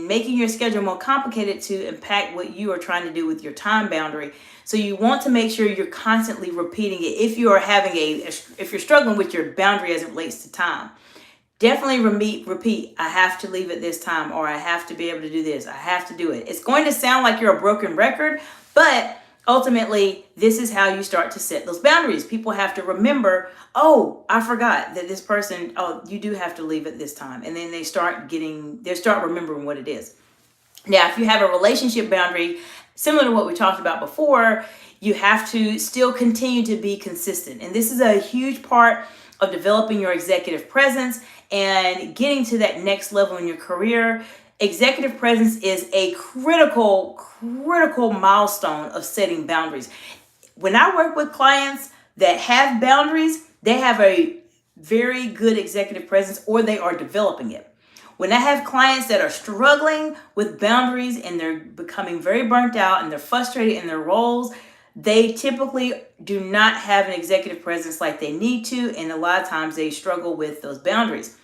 making your schedule more complicated to impact what you are trying to do with your time boundary. So you want to make sure you're constantly repeating it. If you're struggling with your boundary as it relates to time, definitely repeat. I have to leave at this time, or I have to be able to do this. I have to do it. It's going to sound like you're a broken record, but ultimately, this is how you start to set those boundaries. People have to remember, oh, I forgot that this person, oh, you do have to leave at this time. And then they start remembering what it is. Now, if you have a relationship boundary, similar to what we talked about before, you have to still continue to be consistent. And this is a huge part of developing your executive presence and getting to that next level in your career. Executive presence is a critical milestone of setting boundaries. When I work with clients that have boundaries, they have a very good executive presence, or they are developing it. When I have clients that are struggling with boundaries and they're becoming very burnt out and they're frustrated in their roles, they typically do not have an executive presence like they need to, and a lot of times they struggle with those boundaries.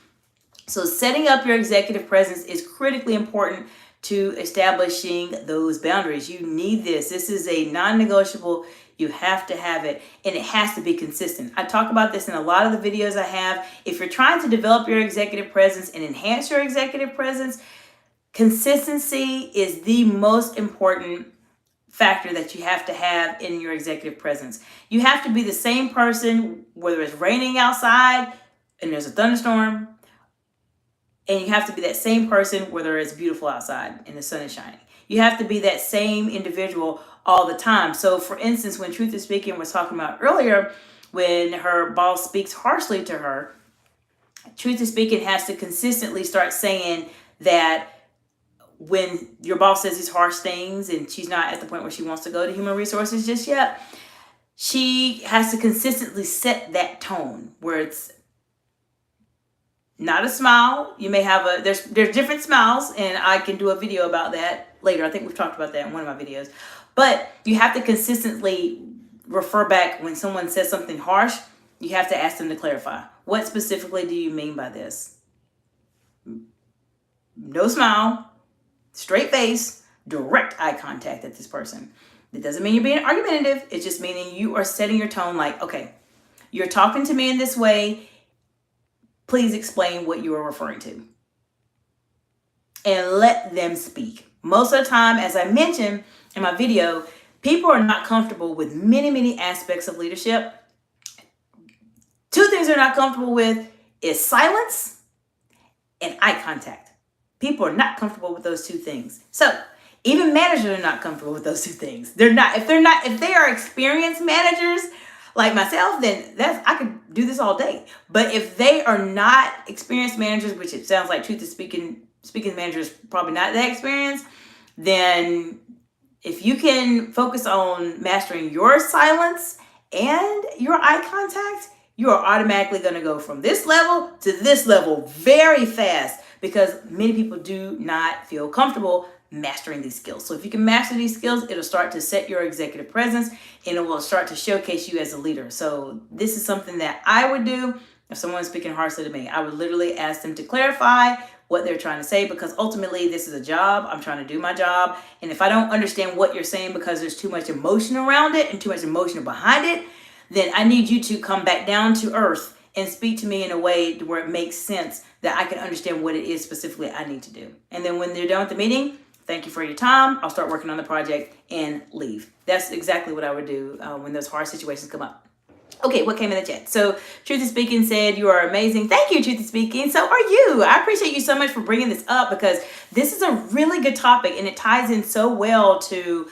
So setting up your executive presence is critically important to establishing those boundaries. You need this. This is a non-negotiable. You have to have it, and it has to be consistent. I talk about this in a lot of the videos I have. If you're trying to develop your executive presence and enhance your executive presence, consistency is the most important factor that you have to have in your executive presence. You have to be the same person, whether it's raining outside and there's a thunderstorm, and you have to be that same person whether it's beautiful outside and the sun is shining. You have to be that same individual all the time. So for instance, when Truth is Speaking was talking about earlier, when her boss speaks harshly to her, Truth is Speaking has to consistently start saying that when your boss says these harsh things and she's not at the point where she wants to go to human resources just yet, she has to consistently set that tone where it's not a smile. You may have there's different smiles, and I can do a video about that later. I think we've talked about that in one of my videos. But you have to consistently refer back when someone says something harsh. You have to ask them to clarify. What specifically do you mean by this? No smile, straight face, direct eye contact at this person. It doesn't mean you're being argumentative. It's just meaning you are setting your tone like, okay, you're talking to me in this way. Please explain what you are referring to. And let them speak. Most of the time, as I mentioned in my video, people are not comfortable with many aspects of leadership. Two things they're not comfortable with is silence and eye contact. People are not comfortable with those two things. So even managers are not comfortable with those two things. If they are experienced managers like myself, then I could do this all day. But if they are not experienced managers, which it sounds like Truth is Speaking managers probably not that experienced, then if you can focus on mastering your silence and your eye contact, you are automatically going to go from this level to this level very fast, because many people do not feel comfortable mastering these skills. So if you can master these skills, it'll start to set your executive presence, and it will start to showcase you as a leader. So this is something that I would do if someone's speaking harshly to me. I would literally ask them to clarify what they're trying to say, because ultimately this is a job. I'm trying to do my job. And if I don't understand what you're saying because there's too much emotion around it and too much emotion behind it, then I need you to come back down to earth and speak to me in a way where it makes sense, that I can understand what it is specifically I need to do. And then when they're done with the meeting, thank you for your time. I'll start working on the project and leave. That's exactly what I would do when those hard situations come up. Okay, what came in the chat? So Truth is Speaking said, you are amazing. Thank you, Truth is Speaking. So are you. I appreciate you so much for bringing this up, because this is a really good topic and it ties in so well to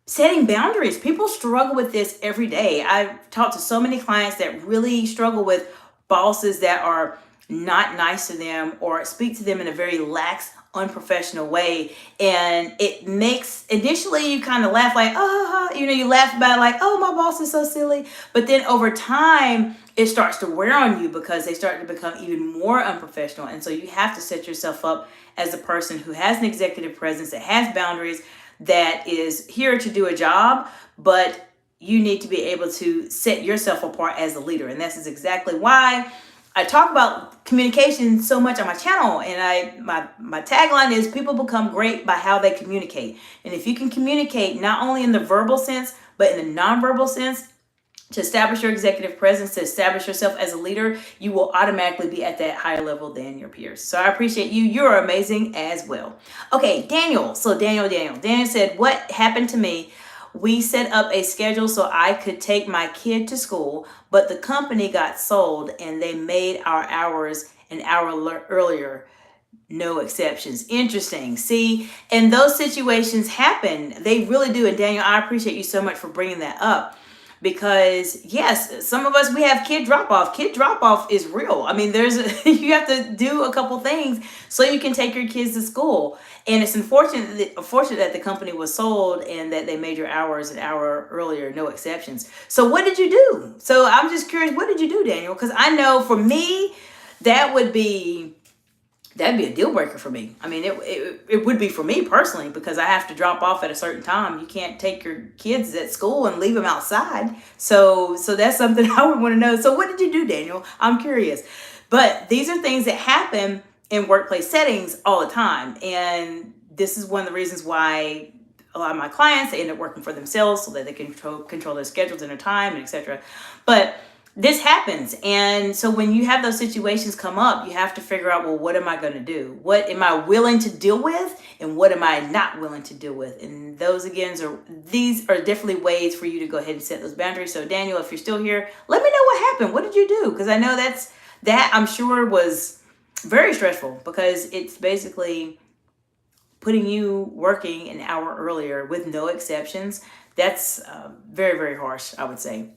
setting boundaries. People struggle with this every day. I've talked to so many clients that really struggle with bosses that are not nice to them or speak to them in a very lax, unprofessional way. And it makes, initially you kind of laugh like, oh, you laugh about it like, oh, my boss is so silly. But then over time, it starts to wear on you because they start to become even more unprofessional. And so you have to set yourself up as a person who has an executive presence, that has boundaries, that is here to do a job, but you need to be able to set yourself apart as a leader. And this is exactly why I talk about communication so much on my channel. And my tagline is, people become great by how they communicate. And if you can communicate not only in the verbal sense, but in the nonverbal sense, to establish your executive presence, to establish yourself as a leader, you will automatically be at that higher level than your peers. So I appreciate you. You're amazing as well. Okay, Daniel. So Daniel said, what happened to me? We set up a schedule so I could take my kid to school, but the company got sold and they made our hours an hour earlier. No exceptions. Interesting. See, and those situations happen. They really do. And Daniel, I appreciate you so much for bringing that up. Because yes, some of us, we have kid drop off. Kid drop off is real. I mean, you have to do a couple things so you can take your kids to school. And it's unfortunate that the company was sold and that they made your hours an hour earlier, no exceptions. So what did you do? So I'm just curious, what did you do, Daniel? Because I know for me, that would be that'd be a deal breaker for me. I mean, it would be for me personally, because I have to drop off at a certain time. You can't take your kids at school and leave them outside. So that's something I would want to know. So what did you do, Daniel? I'm curious. But these are things that happen in workplace settings all the time. And this is one of the reasons why a lot of my clients, they end up working for themselves so that they can control their schedules and their time, and etc. But this happens. And so when you have those situations come up, you have to figure out, well, what am I going to do? What am I willing to deal with? And what am I not willing to deal with? And these are definitely ways for you to go ahead and set those boundaries. So Daniel, if you're still here, let me know what happened. What did you do? Because I know that I'm sure was very stressful, because it's basically putting you working an hour earlier with no exceptions. That's very, very harsh, I would say.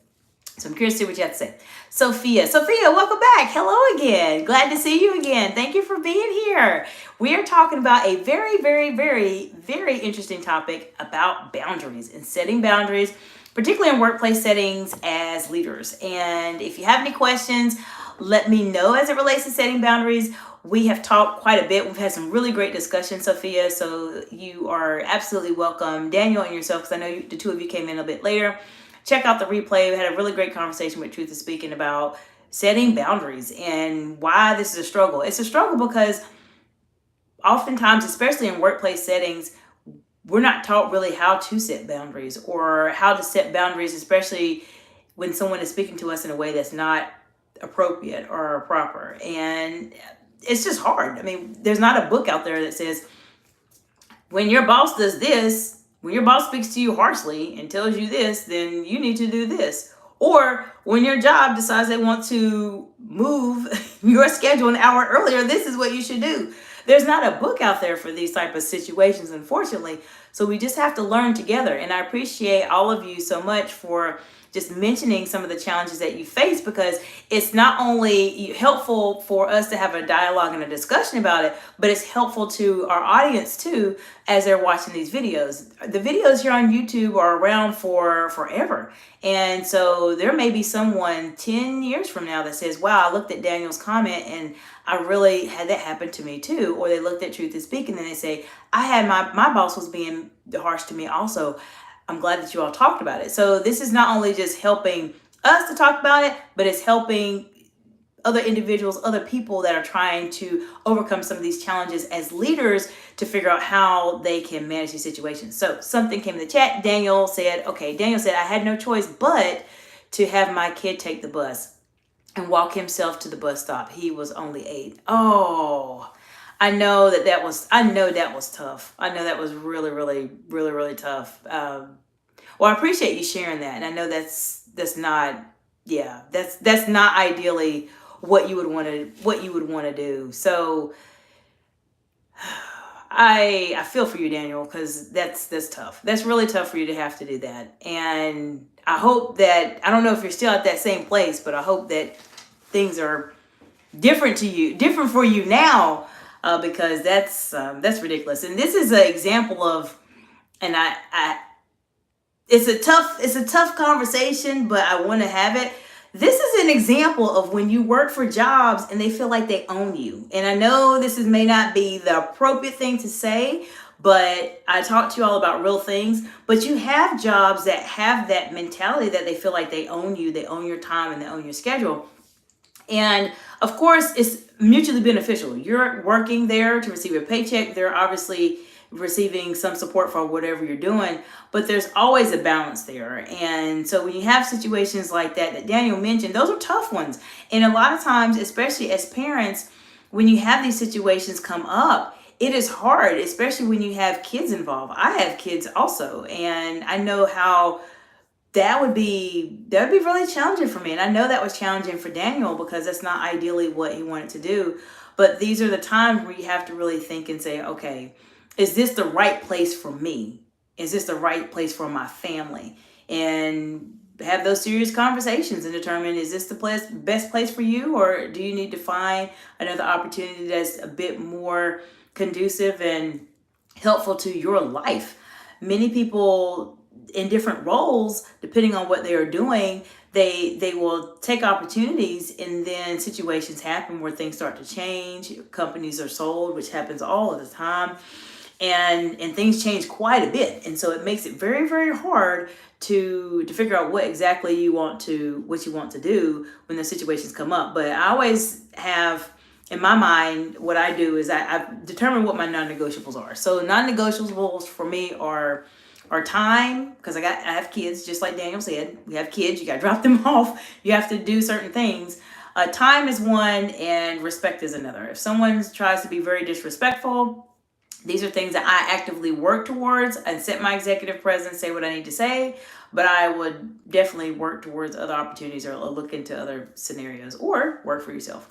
So I'm curious to see what you have to say. Sophia, welcome back. Hello again. Glad to see you again. Thank you for being here. We are talking about a very, very, very, very interesting topic about boundaries and setting boundaries, particularly in workplace settings as leaders. And if you have any questions, let me know as it relates to setting boundaries. We have talked quite a bit. We've had some really great discussions, Sophia. So you are absolutely welcome. Daniel and yourself, because I know the two of you came in a bit later. Check out the replay. We had a really great conversation with Truth is Speaking about setting boundaries and why this is a struggle. It's a struggle because oftentimes, especially in workplace settings, we're not taught really how to set boundaries, or how to set boundaries, especially when someone is speaking to us in a way that's not appropriate or proper. And it's just hard. I mean, there's not a book out there that says, when your boss does this, when your boss speaks to you harshly and tells you this, then you need to do this. Or when your job decides they want to move your schedule an hour earlier, this is what you should do. There's not a book out there for these type of situations, unfortunately. So we just have to learn together. And I appreciate all of you so much for just mentioning some of the challenges that you face, because it's not only helpful for us to have a dialogue and a discussion about it, but it's helpful to our audience too as they're watching these videos. The videos here on YouTube are around for forever. And so there may be someone 10 years from now that says, wow, I looked at Daniel's comment and I really had that happen to me too. Or they looked at Truth is Speaking and they say, I had my boss was being harsh to me also. I'm glad that you all talked about it. So this is not only just helping us to talk about it, but it's helping other individuals, other people that are trying to overcome some of these challenges as leaders to figure out how they can manage these situations. So something came in the chat. Daniel said, I had no choice but to have my kid take the bus and walk himself to the bus stop. He was only 8. Oh, I know that was tough. I know that was really, really, really, really tough. Well, I appreciate you sharing that. And I know that's not ideally what you would want to do. So I feel for you, Daniel, because that's tough. That's really tough for you to have to do that. And I hope that, I don't know if you're still at that same place, but I hope that things are different for you now. Because that's ridiculous. And this is an example of, and it's a tough conversation, but I want to have it. This is an example of when you work for jobs and they feel like they own you. And I know may not be the appropriate thing to say, but I talk to you all about real things. But you have jobs that have that mentality that they feel like they own you, they own your time, and they own your schedule. And of course, it's mutually beneficial. You're working there to receive a paycheck. They're obviously receiving some support for whatever you're doing, but there's always a balance there. And so when you have situations like that Daniel mentioned, those are tough ones. And a lot of times, especially as parents, when you have these situations come up, it is hard, especially when you have kids involved. I have kids also, and I know how that would be really challenging for me. And I know that was challenging for Daniel because that's not ideally what he wanted to do. But these are the times where you have to really think and say, okay, is this the right place for me? Is this the right place for my family? And have those serious conversations and determine, is this the best place for you? Or do you need to find another opportunity that's a bit more conducive and helpful to your life? Many people in different roles, depending on what they are doing, they will take opportunities, and then situations happen where things start to change. Companies are sold, which happens all of the time, and things change quite a bit, and so it makes it very, very hard to figure out what exactly you want to do when the situations come up. But I always have in my mind, what I do is I've determined what my non-negotiables are. So non-negotiables for me are time, because I have kids, just like Daniel said. We have kids, you got to drop them off, you have to do certain things. Time is one, and respect is another. If someone tries to be very disrespectful, these are things that I actively work towards and set my executive presence, say what I need to say, but I would definitely work towards other opportunities or look into other scenarios or work for yourself.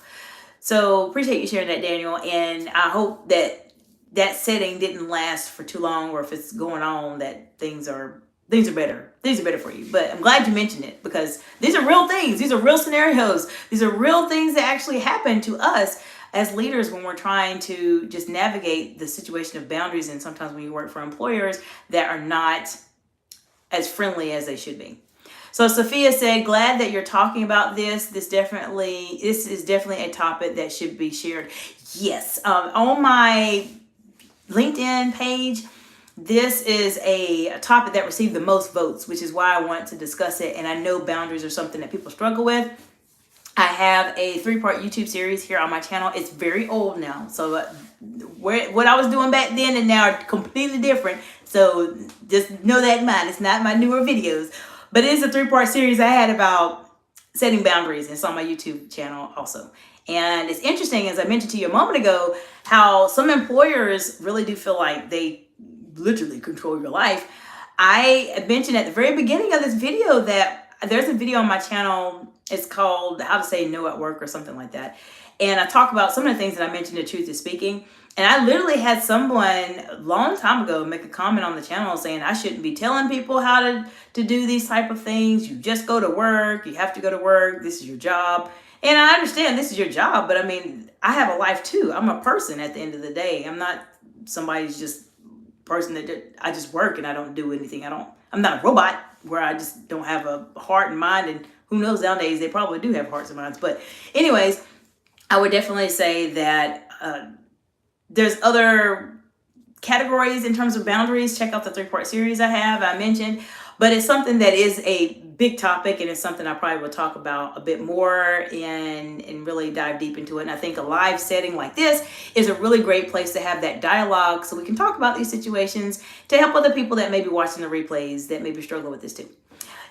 So appreciate you sharing that, Daniel, and I hope that that setting didn't last for too long, or if it's going on, that things are better. Things are better for you. But I'm glad you mentioned it, because these are real things. These are real scenarios. These are real things that actually happen to us as leaders when we're trying to just navigate the situation of boundaries, and sometimes when you work for employers that are not as friendly as they should be. So Sophia said, glad that you're talking about this. This is definitely a topic that should be shared. Yes, on my LinkedIn page, this is a topic that received the most votes, which is why I want to discuss it. And I know boundaries are something that people struggle with. I have a 3-part YouTube series here on my channel. It's very old now. So what I was doing back then and now are completely different. So just know that in mind. It's not my newer videos. But it is a 3-part series I had about setting boundaries. It's on my YouTube channel also. And it's interesting, as I mentioned to you a moment ago, how some employers really do feel like they literally control your life. I mentioned at the very beginning of this video that there's a video on my channel. It's called How to Say No at Work or something like that. And I talk about some of the things that I mentioned in Truth is Speaking. And I literally had someone a long time ago make a comment on the channel saying I shouldn't be telling people how to do these type of things. You just go to work. You have to go to work. This is your job. And I understand this is your job, but I mean, I have a life too. I'm a person at the end of the day. I'm not somebody's just person that I just work and I don't do anything. I'm not a robot where I just don't have a heart and mind, and who knows, nowadays they probably do have hearts and minds. But anyways, I would definitely say that there's other categories in terms of boundaries. Check out the 3-part series I mentioned, but it's something that is a big topic, and it's something I probably will talk about a bit more and really dive deep into it. And I think a live setting like this is a really great place to have that dialogue, so we can talk about these situations to help other people that may be watching the replays that maybe struggle with this too.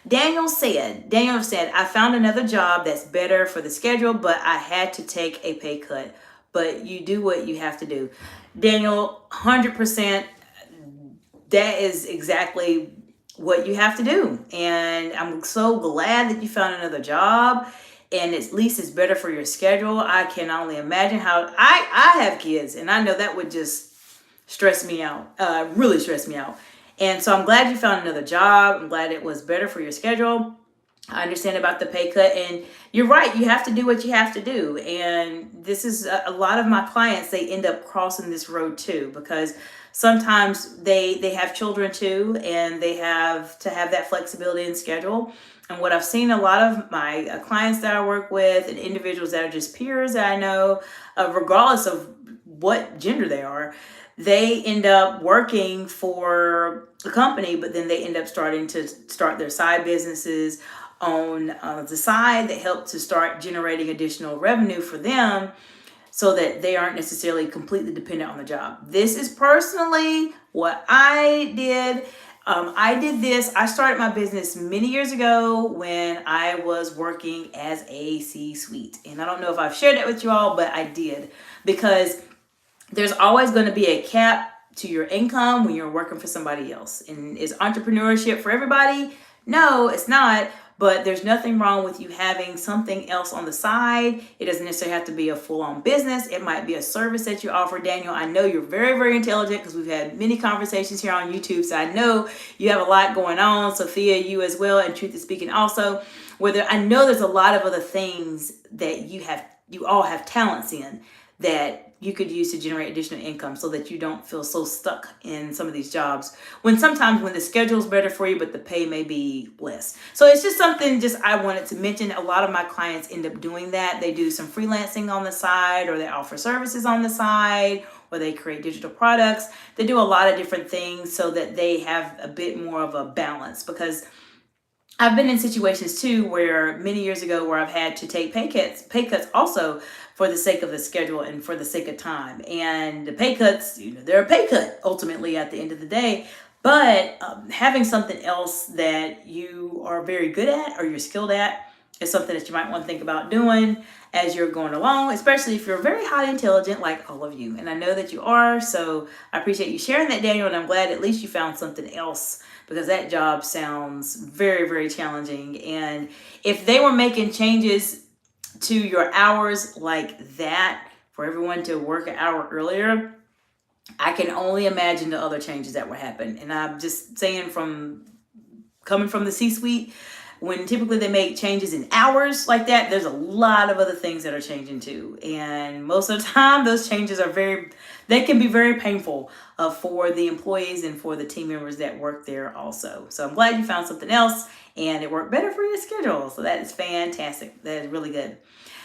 Daniel said, I found another job that's better for the schedule, but I had to take a pay cut. But you do what you have to do. Daniel, 100%, that is exactly what you have to do. And I'm so glad that you found another job, and at least it's better for your schedule. I can only imagine how I have kids, and I know that would just stress me out, really stress me out. And so I'm glad you found another job. I'm glad it was better for your schedule. I understand about the pay cut, and you're right. You have to do what you have to do. And this is a lot of my clients, they end up crossing this road too, because sometimes they have children too, and they have to have that flexibility in schedule. And what I've seen a lot of my clients that I work with and individuals that are just peers that I know, regardless of what gender they are, they end up working for a company, but then they end up starting to start their side businesses on the side that help to start generating additional revenue for them, so that they aren't necessarily completely dependent on the job. This is personally what I did. I did this. I started my business many years ago when I was working as a C-suite. And I don't know if I've shared that with you all, but I did, because there's always going to be a cap to your income when you're working for somebody else. And is entrepreneurship for everybody? No, it's not. But there's nothing wrong with you having something else on the side. It doesn't necessarily have to be a full-on business. It might be a service that you offer. Daniel, I know you're very, very intelligent, because we've had many conversations here on YouTube. So I know you have a lot going on. Sophia, you as well, and Truth is Speaking also. I know there's a lot of other things that you all have talents in that you could use to generate additional income so that you don't feel so stuck in some of these jobs sometimes when the schedule's better for you, but the pay may be less. So it's just something I wanted to mention. A lot of my clients end up doing that. They do some freelancing on the side, or they offer services on the side, or they create digital products. They do a lot of different things so that they have a bit more of a balance, because I've been in situations too where many years ago where I've had to take pay cuts also for the sake of the schedule and for the sake of time. And the pay cuts, they're a pay cut ultimately at the end of the day. But having something else that you are very good at or you're skilled at is something that you might want to think about doing as you're going along, especially if you're very highly intelligent like all of you. And I know that you are, so I appreciate you sharing that, Daniel, and I'm glad at least you found something else, because that job sounds very, very challenging. And if they were making changes to your hours like that for everyone to work an hour earlier, I can only imagine the other changes that would happen. And I'm just saying, coming from the C-suite, when typically they make changes in hours like that, there's a lot of other things that are changing too. And most of the time, those changes they can be very painful for the employees and for the team members that work there also. So I'm glad you found something else and it worked better for your schedule. So that is fantastic. That is really good.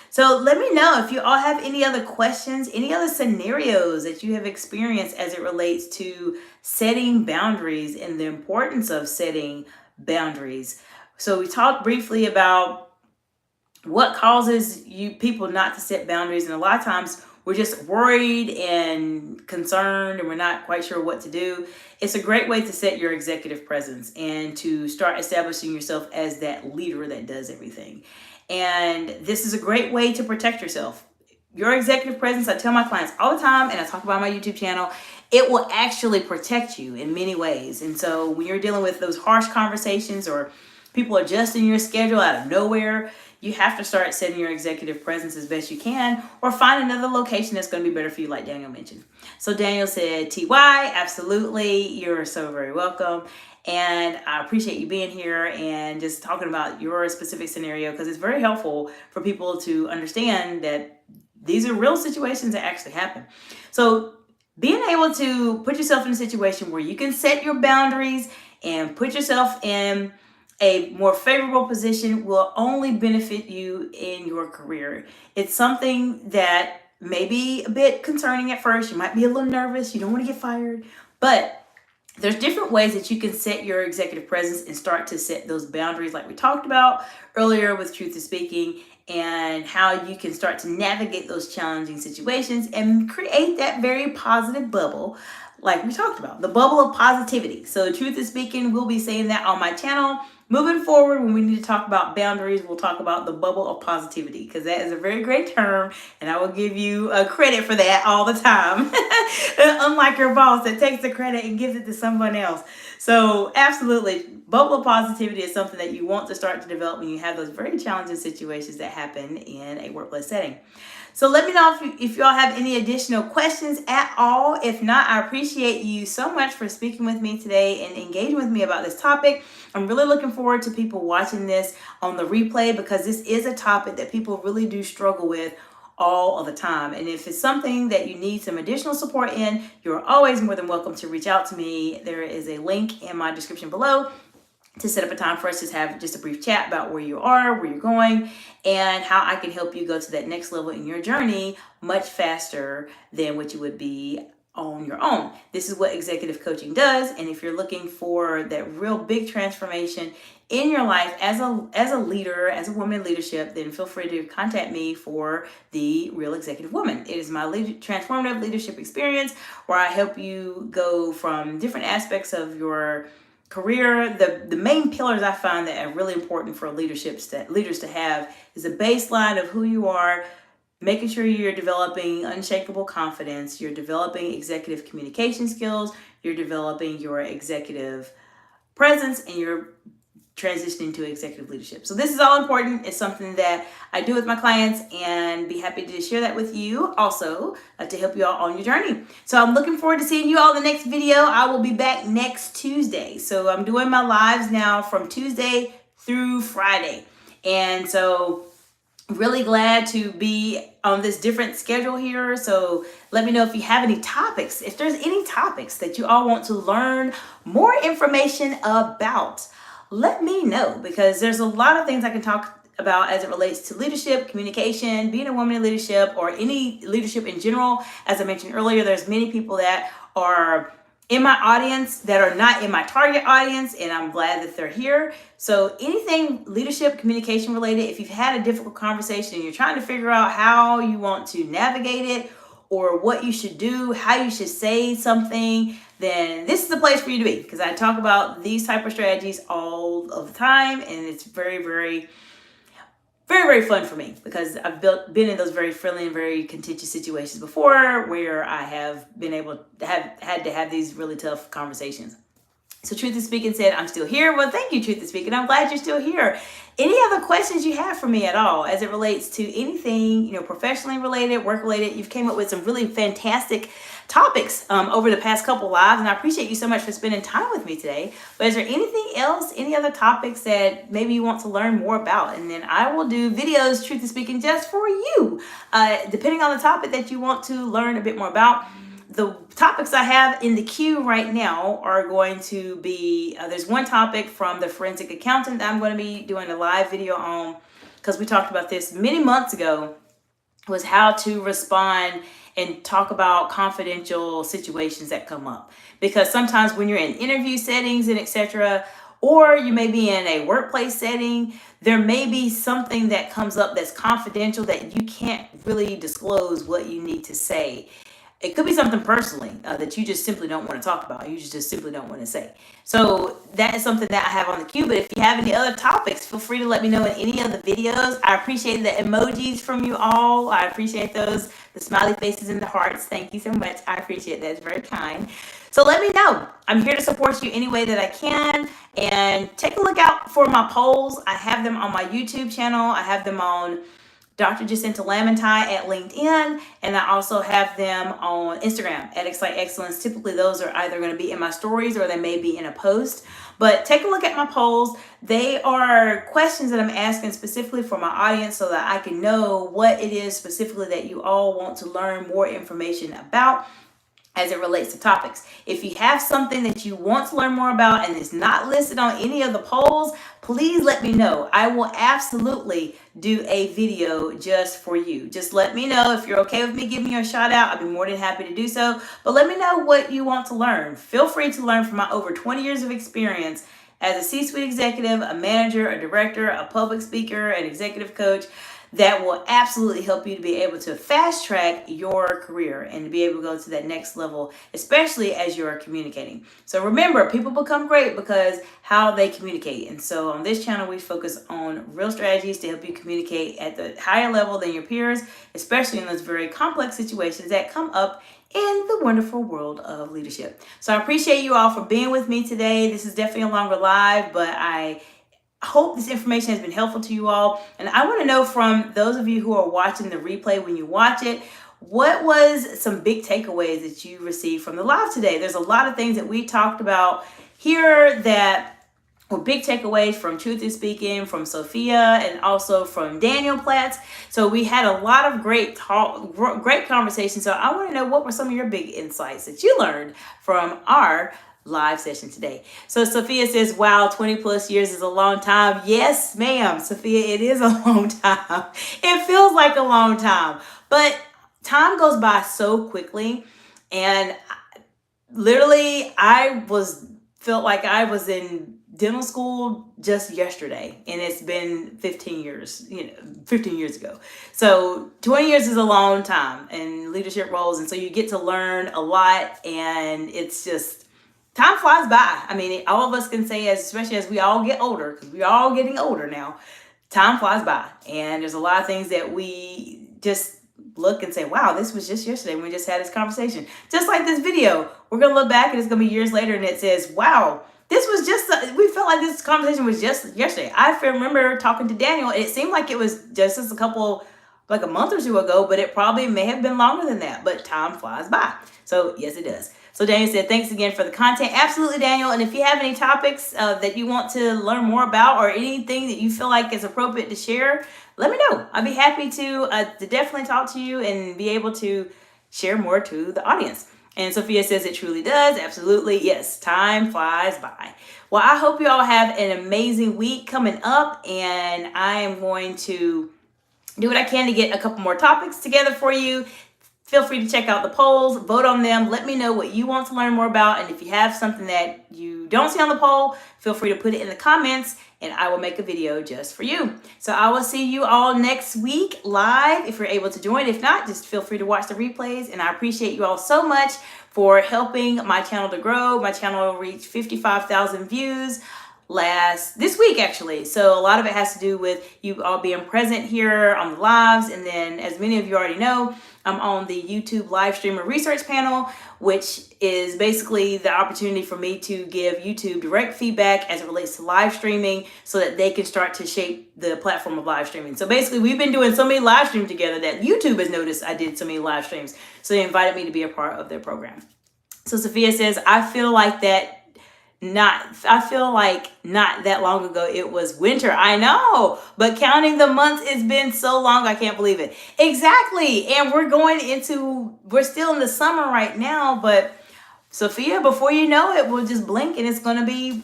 So let me know if you all have any other questions, any other scenarios that you have experienced as it relates to setting boundaries and the importance of setting boundaries. So we talked briefly about what causes people not to set boundaries. And a lot of times we're just worried and concerned and we're not quite sure what to do. It's a great way to set your executive presence and to start establishing yourself as that leader that does everything. And this is a great way to protect yourself. Your executive presence, I tell my clients all the time, and I talk about on my YouTube channel, it will actually protect you in many ways. And so when you're dealing with those harsh conversations or people adjusting your schedule out of nowhere, you have to start setting your executive presence as best you can, or find another location that's going to be better for you, like Daniel mentioned. So Daniel said, TY, absolutely. You're so very welcome. And I appreciate you being here and just talking about your specific scenario, because it's very helpful for people to understand that these are real situations that actually happen. So being able to put yourself in a situation where you can set your boundaries and put yourself in a more favorable position will only benefit you in your career. It's something that may be a bit concerning at first. You might be a little nervous. You don't want to get fired, but there's different ways that you can set your executive presence and start to set those boundaries like we talked about earlier with Truth is Speaking, and how you can start to navigate those challenging situations and create that very positive bubble like we talked about, the bubble of positivity. So Truth is Speaking, we'll be saying that on my channel. Moving forward, when we need to talk about boundaries, we'll talk about the bubble of positivity, because that is a very great term, and I will give you credit for that all the time. Unlike your boss that takes the credit and gives it to someone else. So absolutely, bubble of positivity is something that you want to start to develop when you have those very challenging situations that happen in a workplace setting. So let me know if y'all have any additional questions at all. If not, I appreciate you so much for speaking with me today and engaging with me about this topic. I'm really looking forward to people watching this on the replay, because this is a topic that people really do struggle with all of the time. And if it's something that you need some additional support in, you're always more than welcome to reach out to me. There is a link in my description below to set up a time for us to have just a brief chat about where you are, where you're going, and how I can help you go to that next level in your journey much faster than what you would be on your own. This is what executive coaching does. And if you're looking for that real big transformation in your life as a leader, as a woman in leadership, then feel free to contact me for the Real Executive Woman. It is my transformative leadership experience where I help you go from different aspects of your career. The main pillars I find that are really important for leaders to have is a baseline of who you are, making sure you're developing unshakable confidence, you're developing executive communication skills, you're developing your executive presence, and you're transitioning to executive leadership. So this is all important. It's something that I do with my clients, and be happy to share that with you also to help you all on your journey. So I'm looking forward to seeing you all in the next video. I will be back next Tuesday. So I'm doing my lives now from Tuesday through Friday. And so Really glad to be on this different schedule here. So let me know if you have any topics, if there's any topics that you all want to learn more information about. Let me know, because there's a lot of things I can talk about as it relates to leadership, communication, being a woman in leadership, or any leadership in general. As I mentioned earlier, there's many people that are in my audience that are not in my target audience, and I'm glad that they're here. So anything leadership, communication related, if you've had a difficult conversation and you're trying to figure out how you want to navigate it, or what you should do, how you should say something, then this is the place for you to be, because I talk about these type of strategies all of the time, and it's very, very fun for me, because I've been in those very friendly and very contentious situations before, where I have been able to have these really tough conversations. So Truth is Speaking said, I'm still here. Well, thank you, Truth is Speaking. I'm glad you're still here. Any other questions you have for me at all as it relates to anything, professionally related, work related? You've came up with some really fantastic topics over the past couple lives, and I appreciate you so much for spending time with me today. But is there anything else, any other topics that maybe you want to learn more about? And then I will do videos, Truth is Speaking, just for you, depending on the topic that you want to learn a bit more about. The topics I have in the queue right now are going to be, there's one topic from the forensic accountant that I'm going to be doing a live video on, because we talked about this many months ago, was how to respond and talk about confidential situations that come up. Because sometimes when you're in interview settings and etc., or you may be in a workplace setting, there may be something that comes up that's confidential that you can't really disclose what you need to say. It could be something personally that you just simply don't want to talk about. You just simply don't want to say. So that is something that I have on the queue. But if you have any other topics, feel free to let me know in any of the videos. I appreciate the emojis from you all. I appreciate those, the smiley faces and the hearts. Thank you so much. I appreciate that. It's very kind. So let me know. I'm here to support you any way that I can. And take a look out for my polls. I have them on my YouTube channel. I have them on Dr. Jacinta Lamantie at LinkedIn, and I also have them on Instagram at Excite Excellence. Typically, those are either going to be in my stories or they may be in a post. But take a look at my polls. They are questions that I'm asking specifically for my audience so that I can know what it is specifically that you all want to learn more information about as it relates to topics. If you have something that you want to learn more about and it's not listed on any of the polls, please let me know. I will absolutely do a video just for you. Just let me know if you're okay with me giving you a shout out. I'd be more than happy to do so. But let me know what you want to learn. Feel free to learn from my over 20 years of experience as a C-suite executive, a manager, a director, a public speaker, an executive coach. That will absolutely help you to be able to fast track your career and to be able to go to that next level, especially as you're communicating. So remember, people become great because how they communicate. And so on this channel, we focus on real strategies to help you communicate at the higher level than your peers, especially in those very complex situations that come up in the wonderful world of leadership. So I appreciate you all for being with me today. This is definitely a longer live, but I hope this information has been helpful to you all. And I want to know from those of you who are watching the replay when you watch it, what was some big takeaways that you received from the live today? There's a lot of things that we talked about here that were big takeaways from Truth is Speaking, from Sophia, and also from Daniel Platts. So we had a lot of great talk, great conversation. So I want to know, what were some of your big insights that you learned from our live session today? So Sophia says, wow, 20 plus years is a long time. Yes, ma'am, Sophia, it is a long time. It feels like a long time, but time goes by so quickly. And literally, felt like I was in dental school just yesterday, and it's been 15 years, 15 years ago. So 20 years is a long time in leadership roles. And so you get to learn a lot, and it's just, time flies by. I mean, all of us can say, especially as we all get older, because we're all getting older now, time flies by. And there's a lot of things that we just look and say, wow, this was just yesterday when we just had this conversation. Just like this video, we're going to look back and it's going to be years later and it says, wow, this was just, we felt like this conversation was just yesterday. I remember talking to Daniel, and it seemed like it was just a month or two ago, but it probably may have been longer than that. But time flies by. So yes, it does. So Daniel said, thanks again for the content. Absolutely, Daniel. And if you have any topics that you want to learn more about, or anything that you feel like is appropriate to share, let me know. I'd be happy to definitely talk to you and be able to share more to the audience. And Sophia says it truly does. Absolutely. Yes, time flies by. Well, I hope you all have an amazing week coming up, and I am going to do what I can to get a couple more topics together for you. Feel free to check out the polls, vote on them. Let me know what you want to learn more about. And if you have something that you don't see on the poll, feel free to put it in the comments and I will make a video just for you. So I will see you all next week live if you're able to join. If not, just feel free to watch the replays. And I appreciate you all so much for helping my channel to grow. My channel reached 55,000 views this week actually. So a lot of it has to do with you all being present here on the lives. And then as many of you already know, I'm on the YouTube live streamer research panel, which is basically the opportunity for me to give YouTube direct feedback as it relates to live streaming so that they can start to shape the platform of live streaming. So basically we've been doing so many live streams together that YouTube has noticed I did so many live streams. So they invited me to be a part of their program. So Sophia says, I feel like not that long ago it was winter. I know, but counting the months, it's been so long, I can't believe it. Exactly. And we're still in the summer right now, but Sophia, before you know it, we'll just blink and it's going to be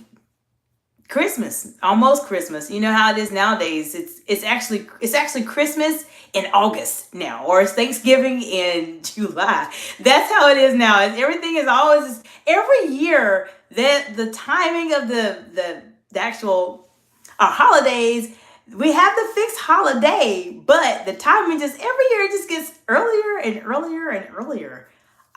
Christmas, almost Christmas. You know how it is nowadays. It's actually Christmas in August now, or it's Thanksgiving in July. That's how it is now. Everything is always every year that the timing of the actual holidays, we have the fixed holiday, but the timing just every year it just gets earlier and earlier and earlier.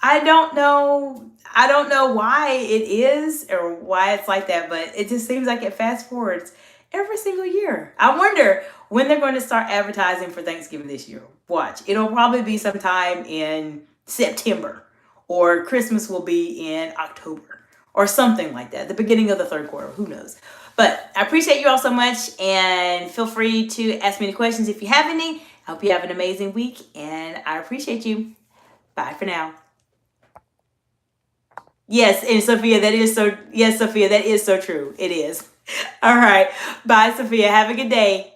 I don't know why it is or why it's like that, but it just seems like it fast forwards every single year. I wonder when they're going to start advertising for Thanksgiving this year. Watch. It'll probably be sometime in September, or Christmas will be in October or something like that. The beginning of the third quarter. Who knows? But I appreciate you all so much, and feel free to ask me any questions if you have any. I hope you have an amazing week, and I appreciate you. Bye for now. Yes, and Sophia, that is so true. It is. All right. Bye, Sophia. Have a good day.